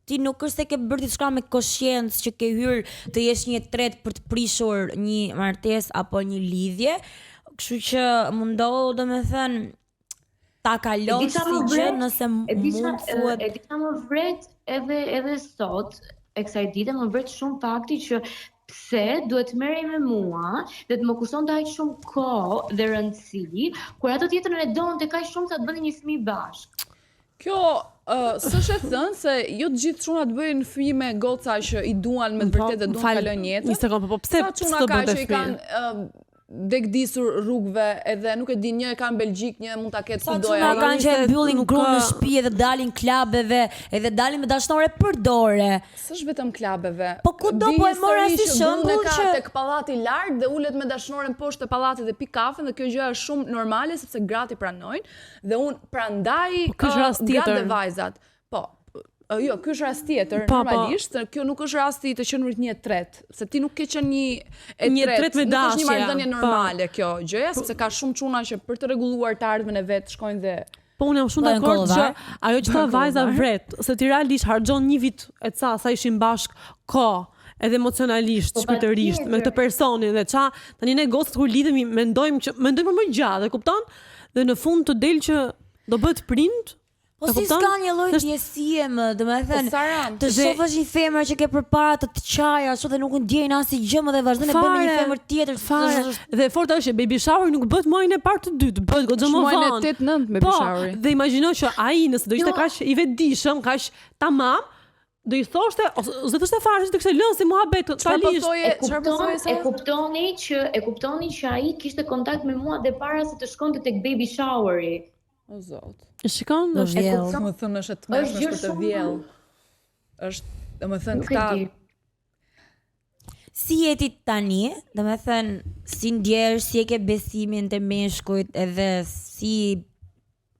ti nuk është se ke bërë diçka me koshiencë që ke hyrë të jesh një tret për të prishur një martesë apo një lidhje. Kështu që mundohu domethënë ta kalosh si gjë nëse mund thuhet. E di sa më vret edhe sot, e kësaj dite më vret shumë fakti që pse duhet merrej me mua dhe të më kushtonte aq shumë kohë dhe rëndësi, kur ato tjetrën e donte kaq shumë sa të bënin një fëmijë bashkë. Kjo s'është e thënë se jo të gjithë çunat bëjnë fëmijë me goca që i duan me të vërtetë dhe duan kalojnë jetën. Një sekond, po pse çuna ka që i kanë degdisur rrugëve edhe nuk e di, një e kanë Belgjik, një mund ta ketë kudo. Sa kanë që mbyllin gruan në shtëpi edhe dalin klubeve edhe dalin me dashnore përdore. S'është vetëm klubeve. Po kudo po e mora si shembull që tek pallati lart dhe ulet me dashnoren poshtë te pallati dhe pi kafen dhe kjo gjë është shumë normale sepse gratë pranojnë dhe un prandaj gratë dhe vajzat. Po. Jo, ky është rast tjetër, normalisht, kjo nuk është rasti të qenurit një e tretë, se ti nuk ke qenë një e tretë me dashje. Nuk është një marrëdhënie normale kjo gjëja, sepse ka shumë çuna që për të rregulluar të ardhmen e vet shkojnë dhe po unë jam shumë dakord që ajo që tha vajza vret, se ti realisht harxhon një vit e ca sa ishin bashk kohë edhe emocionalisht, shpirtërisht me këtë personin dhe tani ne gocat kur lidhemi mendojmë për më gjatë, e kupton? Dhe në fund të del që do bëhet prind. Po si s'ka një lloj ndjesie më, domethënë, të shohësh një femër që ke përpara të qaja, ashtu dhe nuk ndjejnë asgjë më dhe vazhdon e bën me një femër tjetër. Dhe forta është baby shower nuk bëhet muajin e parë të dytë, bëhet goxha më vonë. Muajin e 8-9 baby shower. Po, dhe imagjino që ai nëse do ishte kaq i vetëdijshëm, kaq tamam, do i thoshte ose do të fare të kishte lënë si muhabet totalisht. E kuptoni që ai kishte kontakt me mua dhe para se të shkonte tek baby showeri. O zot. Shikon, më thënë është të mëshme për të vjell. Është, domethënë këta si jeti tani, domethënë si ndjesh, si e ke besimin te meshkujt edhe si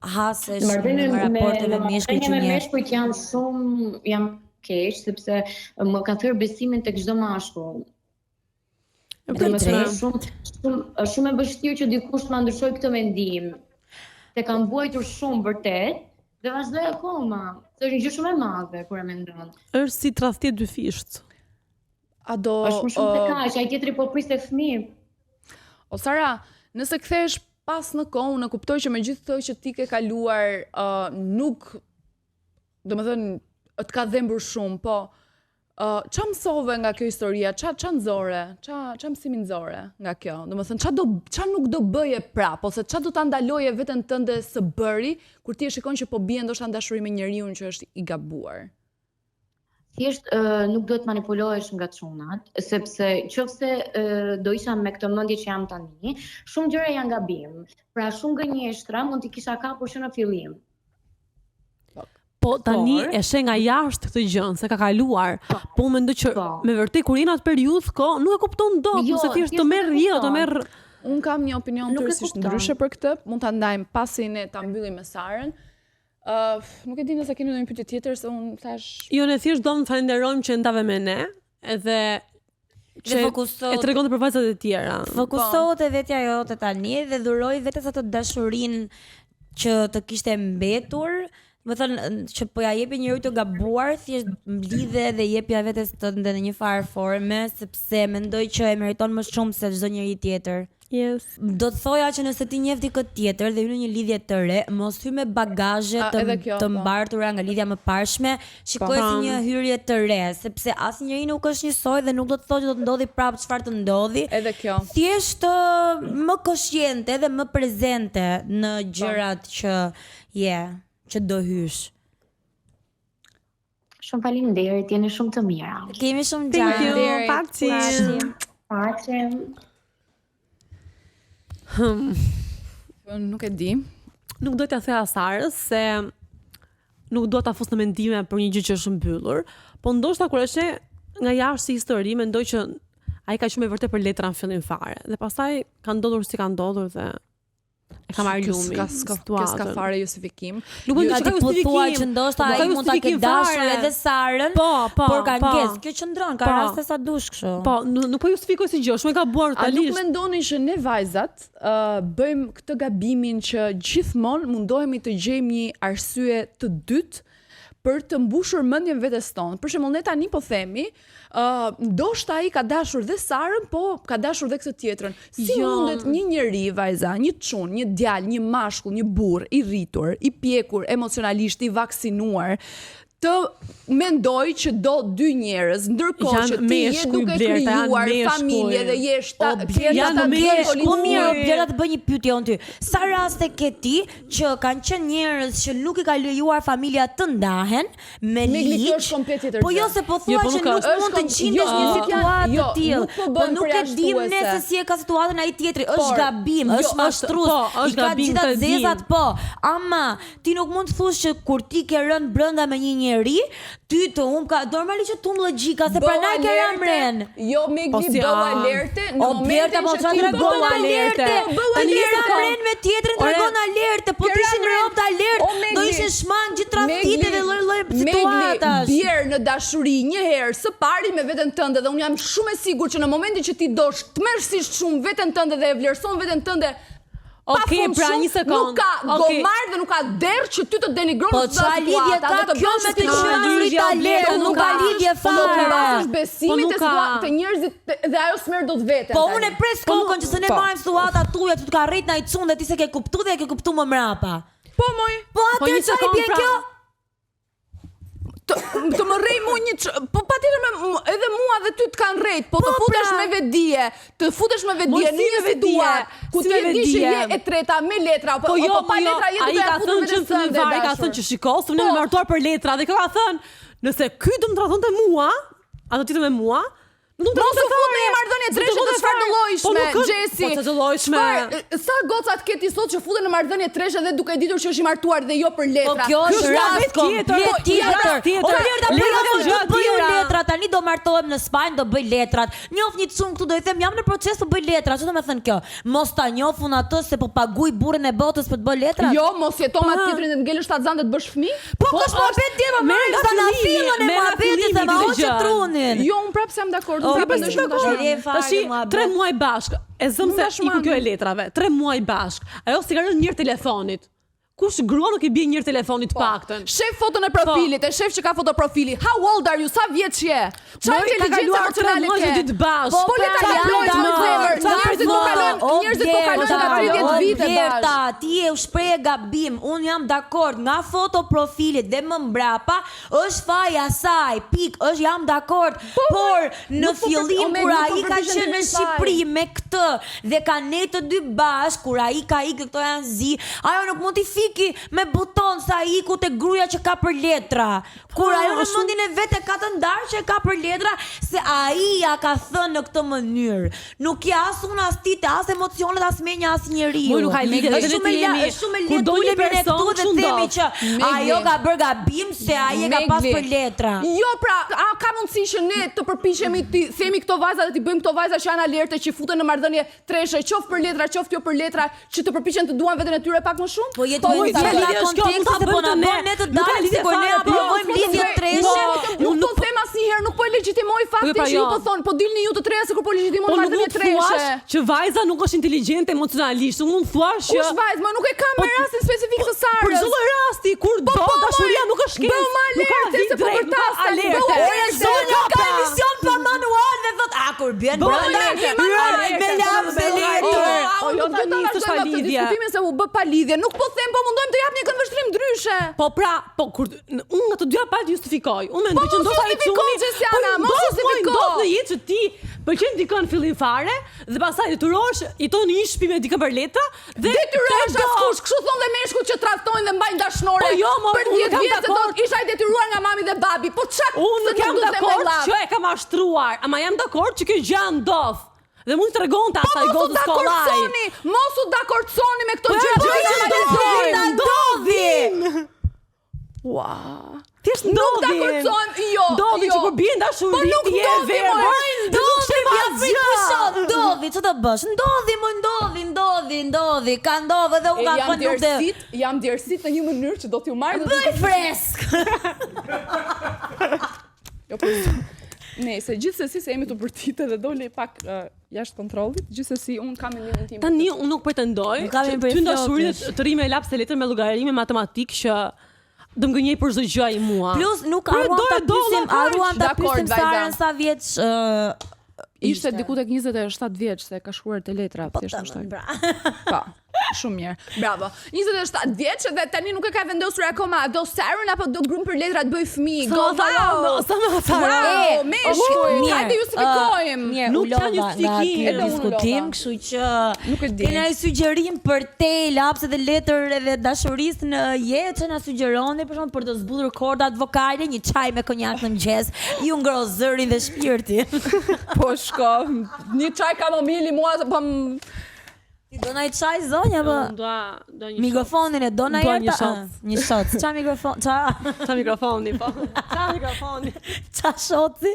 hasesh në raporte me meshkujt që me meshkujt jam keq sepse më ka thyer besimin tek çdo mashkull. Është shumë e vështirë që dikush ta ndryshojë këtë mendim. Te kam buajtur shumë vërtet dhe vazhdoj akoma. Është një gjë shumë e madhe kur e mendon. Është si tradhtie dy fisht. Është shumë të kaq, ai tjetri po priste fëmijë. O Sara, nëse kthehesh pas në kohë, unë kuptoj që megjithëse që ti ke kaluar nuk, domethënë, të ka dhembur shumë, po qa mësove nga kjo historia, qa nëzore, qa mësimi nëzore nga kjo? Domethënë, qa nuk do bëje prap, ose qa do ta ndaloje veten tënde së bëri, kur ti e shikon që po bie ndoshta dashuri me njeriu që është i gabuar? Thjesht nuk duhet manipulohesh nga çunat, sepse nëse do isha me këtë mendje që jam tani, shumë gjëra janë gabim. Pra shumë gënjeshtra mund t'i kisha kapur që në fillim. Po tani e sheh nga jashtë këtë gjën se ka kaluar. Po unë mendoj që me vërtet kur jeni atë periudhë nuk e kupton dot, nëse thjesht të merr të merr. Un kam një opinion tërësisht ndryshe për këtë, mund ta ndajmë pasi ne ta mbyllim me Sarën. Nuk e di nëse keni ndonjë pyetje tjetër se un thash. Jo, ne thjesht do të falenderojmë që ndave me ne, edhe që e tregonte për vajzat e tjera. Fokusohet te vetja jote tani dhe dhuroj vetes atë dashurinë që të kishte mbetur. Më thënë që po ja jepi njeriu të gabuar, thjesht mblidhe dhe jepja vetes tënde në një farë forme, sepse mendoj që e meriton më shumë se çdo njeri tjetër. Yes. Do të thoja që nëse ti njeh dikë tjetër dhe hyn në një lidhje të re, mos hy me bagazhe të mbartura nga lidhja më parshme, shikoj si një hyrje të re, sepse asnjëri nuk është njësoj dhe nuk do të thotë që do të ndodhi prapë çfarë të ndodhi. Edhe kjo. Thjesht më konsciente dhe më prezente në gjërat që do hysh. Shumë faleminderit, jeni shumë të mira. Kemi shumë gjatë. Pacim. Nuk e di. Nuk do t'ja thea Sarës se nuk do ta fus në mendime për një gjë që është mbyllur, po ndoshta kur është nga jashtë si histori, mendoj që ai ka shumë e vërtet për letra në fillim fare. Dhe pastaj ka ndodhur si ka ndodhur dhe e ka marrë lumi. Ska fare justifikim. Nuk mund të thua që ndoshta ai mund ta ketë dashur edhe Sarën. Por ka ngesë. Kjo qëndron, ka raste sa dush kështu. Po, nuk po justifikoj si gjë, shumë e ka buar totalisht. A nuk mendoni që ne vajzat bëjmë këtë gabimin që gjithmonë mundohemi të gjejmë një arsye të dytë për të mbushur mendjen vetes tonë. Për shembull, ne tani po themi, ndoshta ai ka dashur dhe Sarën, po ka dashur dhe këtë tjetrën. Si mundet një njeri, vajza, një çun, një djalë, një mashkull, një burr i rritur, i pjekur emocionalisht, i vaksinuar, të mendoj që do dy njerëz, ndërkohë që ti je duke krijuar familje dhe je po mirë, Blerta të bëj një pyetje on ty. Sa raste ke ti që kanë qenë njerëz që nuk i ka lejuar familja të ndahen me ligj? Po jo se po thua që nuk mund të gjendesh në një situatë të tillë. Po nuk e dim ne se si e ka situatën ai tjetri. Është gabim, është mashtrues. I ka gjitha zezat po. Ama ti nuk mund të thush që kur ti ke rënë brenda me një njeri, ty të ka normalisht që tum logjika se pranaj ke ramren. Jo me bëu alerte në momentin që ti bëu alerte. Tani ka ramren me tjetrin tregon alerte, po ti ishin rob të alert, do ishin shmang gjithë tradhite dhe lloj situatash. Bjer në dashuri një herë së pari me veten tënde dhe un jam shumë e sigurt që në momentin që ti dosh tmerrsisht shumë veten tënde dhe e vlerëson veten tënde. Okej, pra një sekond. Nuk ka gomar dhe nuk ka derë që ty të denigron po çfarë lidhje ka kjo me të qenë italiane? Nuk ka lidhje fare. Është besimin të njerëzit dhe ajo smer do të veten. Po unë e pres kokën që se ne marrim situata tuaja që të ka rrit na i çun dhe ti se ke kuptuar dhe e ke kuptuar më mrapa. Po moj. Po atë çfarë bie kjo? Të më rrej mu po patjetër edhe mua dhe ty të kanë rrejt, po të futesh me vedije, në një situatë ku ti e di që je e treta me letra, po pa letra je duke ja futur vetëm sënde. Ai ka thënë që shiko, s'u ne martuar për letra dhe kjo ka thënë, nëse ky do më tradhonte mua, ato ti të me mua, mos u fut në një marrëdhënie treshe të çfarë të llojshme, Xhesi. Po të llojshme. Sa gocat ke ti sot që futen në marrëdhënie treshe dhe duke ditur që është i martuar dhe jo për letra. Po kjo është rast tjetër. O Blerta bëj letra, tani do martohem në Spanjë, do bëj letrat. Njoh një çun këtu do i them jam në proces të bëj letra. Çfarë do të thënë kjo? Mos ta njohun atë se po paguaj burrin e botës për të bërë letrat. Jo, mos jeton atë tjetrin të ngelësh shtatzante të bësh fëmijë. Po kush po bëhet ti më sa na fillon e mohabetit se ma hoqë trunin. Jo, un prapë jam dakord. Tash 3 muaj bashk. E zëm se iku kjo e letrave. 3 muaj bashk. Ajo si ka rënë njërë telefonit. Kush grua nuk i bie njërë telefonit paktën. Shef foton e profilit, e shef që ka foto profili. How old are you? Sa vjeç je? Çfarë inteligjencë emocionale ke? Ditë bashk. Po le ta kalojmë në zemër. Njerëzit po kalojnë nga 30 vite bashk. Ti e shpreh gabim. Un jam dakord nga foto profilit dhe më mbrapa është faja saj. Pik, është jam dakord. Por në fillim kur ai ka qenë në Shqipëri me këtë dhe kanë ne të dy bashk, kur ai ka ikë këto janë zi, ajo nuk mund t'i me buton sa iku te gruaja që ka për letra. Kur ajo në mendin e vet e ka të ndarë që ka për letra se ai ja ka thënë në këtë mënyrë. Nuk ja as unë as ti, as emocionet as menja as njeriu. Nuk ka lidhje, është shumë lehtë të ulemi ne këtu dhe themi që ajo ka bërë gabim se ai e ka pas për letra. Jo, pra, ka mundësi që ne të përpiqemi të themi këto vajza dhe të bëjmë këto vajza që janë alerte që futen në marrëdhënie treshe, qoftë për letra, qoftë jo për letra, që të përpiqen të duan veten e tyre pak më shumë. Po jetë në kontekst se po na bën ne të dalë sikur ne aprovojmë lidhje treshe. Nuk po them asnjëherë, nuk po e legjitimoj faktin që ju po thon, po dilni ju të treja se kur po legjitimoni marrëdhënie treshe. Që vajza nuk është inteligjente emocionalisht, mund thuash që kush vajzë, më nuk e kam me rastin specifik të Sarës. Për çdo rasti kur do dashuria nuk është keq. Bëu alerte se po përtas alerte. Zonja ka emision pa manual dhe thot a kur bën brenda me lavë me letër. Jo tani s'është lidhje. Diskutimin se u bë pa lidhje, nuk po them, po mundojmë të japni një këndvështrim ndryshe. Po pra, po kur unë nga të dyja palët justifikoj. Unë mendoj që ndoshta ai çuni. Mos justifiko. Në jetë që ti pëlqen dikën fillim fare dhe pastaj detyrohesh jeton në një shtëpi me dikën për letra dhe detyrohesh askush, kështu thon dhe meshkujt që tradhtojnë dhe mbajnë dashnore. Po jo, për 10 vjet se do isha i detyruar nga mami dhe babi. Po çak? Unë nuk jam dakord që e kam mashtruar, ama jam dakord që kjo gjë ndodh. Dhe mund të tregonte asaj gotës kollaj. Mos u dakordçoni me këto gjëra. Ndodhin. Ua. Thjesht ndodhin. Nuk dakordçojmë, jo. Ndodhin që kur bien dashuri ti je verë. Ndodhi, ç'do bësh? Ndodhi, ka ndodhur dhe unë ka thënë jam djersit në një mënyrë që do t'ju marr dhe bëj fresk. Jo po. Nëse gjithsesi se jemi të bërtitë dhe doli pak jashtë kontrollit, gjithsesi un kam mendimin tim. Tani unë nuk pretendoj që ty dashurinë të rri me lapse letër me llogarim me matematik që do më gënjej për çdo gjë ai mua. Plus nuk haruan ta pyesim Sarën sa vjeç ishte diku tek 27 vjeç se ka shkruar te letra thjesht më shtaj. Po. Shumë mirë. Bravo. 27 vjeç dhe tani nuk e ka vendosur akoma do Sarën apo do grup për letra të bëj fëmijë. Go wow. Bravo. Meshkuj. Hajde justifikojmë. Mirë, Nuk ka ulova nga justifikim. ky diskutim, kështu që Nuk e di. kena një sugjerim për te, lapse dhe letër edhe dashurisë në jetë që na sugjeroni për shembull për të zbutur kordat vokale, një çaj me konjak në mëngjes, ju ngro zërin dhe shpirtin. Po shko. Një çaj kamomili mua po Ti do naj çaj zonja apo Do një mikrofonin e do naj Dua një erta? shot. Një shot. Qa mikrofon? Qa mikrofoni, po. Qa mikrofoni. Qa shotsi?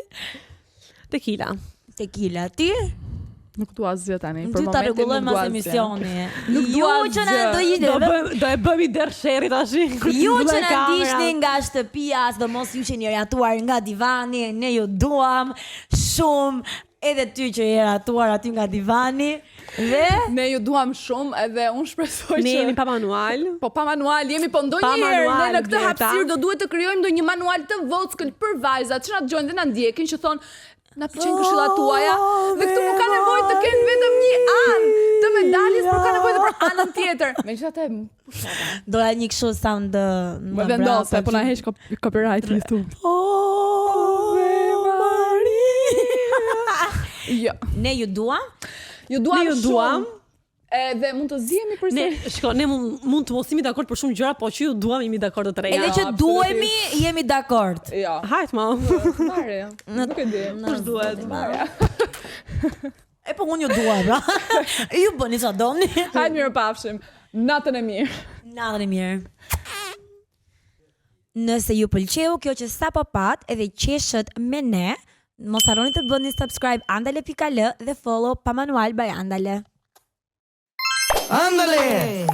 Tequila. Tequila. Ti? nuk dua asgjë tani. Ty ta rregullojmë as emisioni. Nuk Ju dua që na asgjë. Do e bëmi dersheri tash. Ju që na ndiqni nga shtëpia, sidomos ju që jeni ratuar nga divani, ne ju duam shumë. Edhe ty që je ratuar aty nga divani. Dhe ne ju duam shumë edhe unë shpresoj ne që jemi pa manual. Po pa manual jemi, po ndonjëherë ne në këtë hapësirë do duhet të krijojmë ndonjë manual të vockël për vajzat që na dëgjojnë dhe na ndjekin, që thonë na pëlqejnë këshillat tuaja dhe këtu nuk ka nevojë të kenë vetëm një anë të medaljes, por ka nevojë edhe për anën tjetër. Megjithatë, doja një kështu sound më vendose, po na heq copyright YouTube. Jo. Ne ju duam. Ju duam Ne ju duam. Edhe mund të zihemi për Ne, shko, ne mund të mos jemi dakord për shumë gjëra, po që ju duam jemi dakord të treja. Edhe që duhemi, jemi dakord. Jo. Hajt ma. Marrë. Nuk e di. Kush duhet? E po unë ju dua, pra. Ju bëni çfarë doni. Hajde mirë pafshim. Natën e mirë. Natën e mirë. Nëse ju pëlqeu kjo që sapo pat edhe qeshët me ne, mos harroni të bëni subscribe andale.al dhe follow pa manual by Andale. Ándale.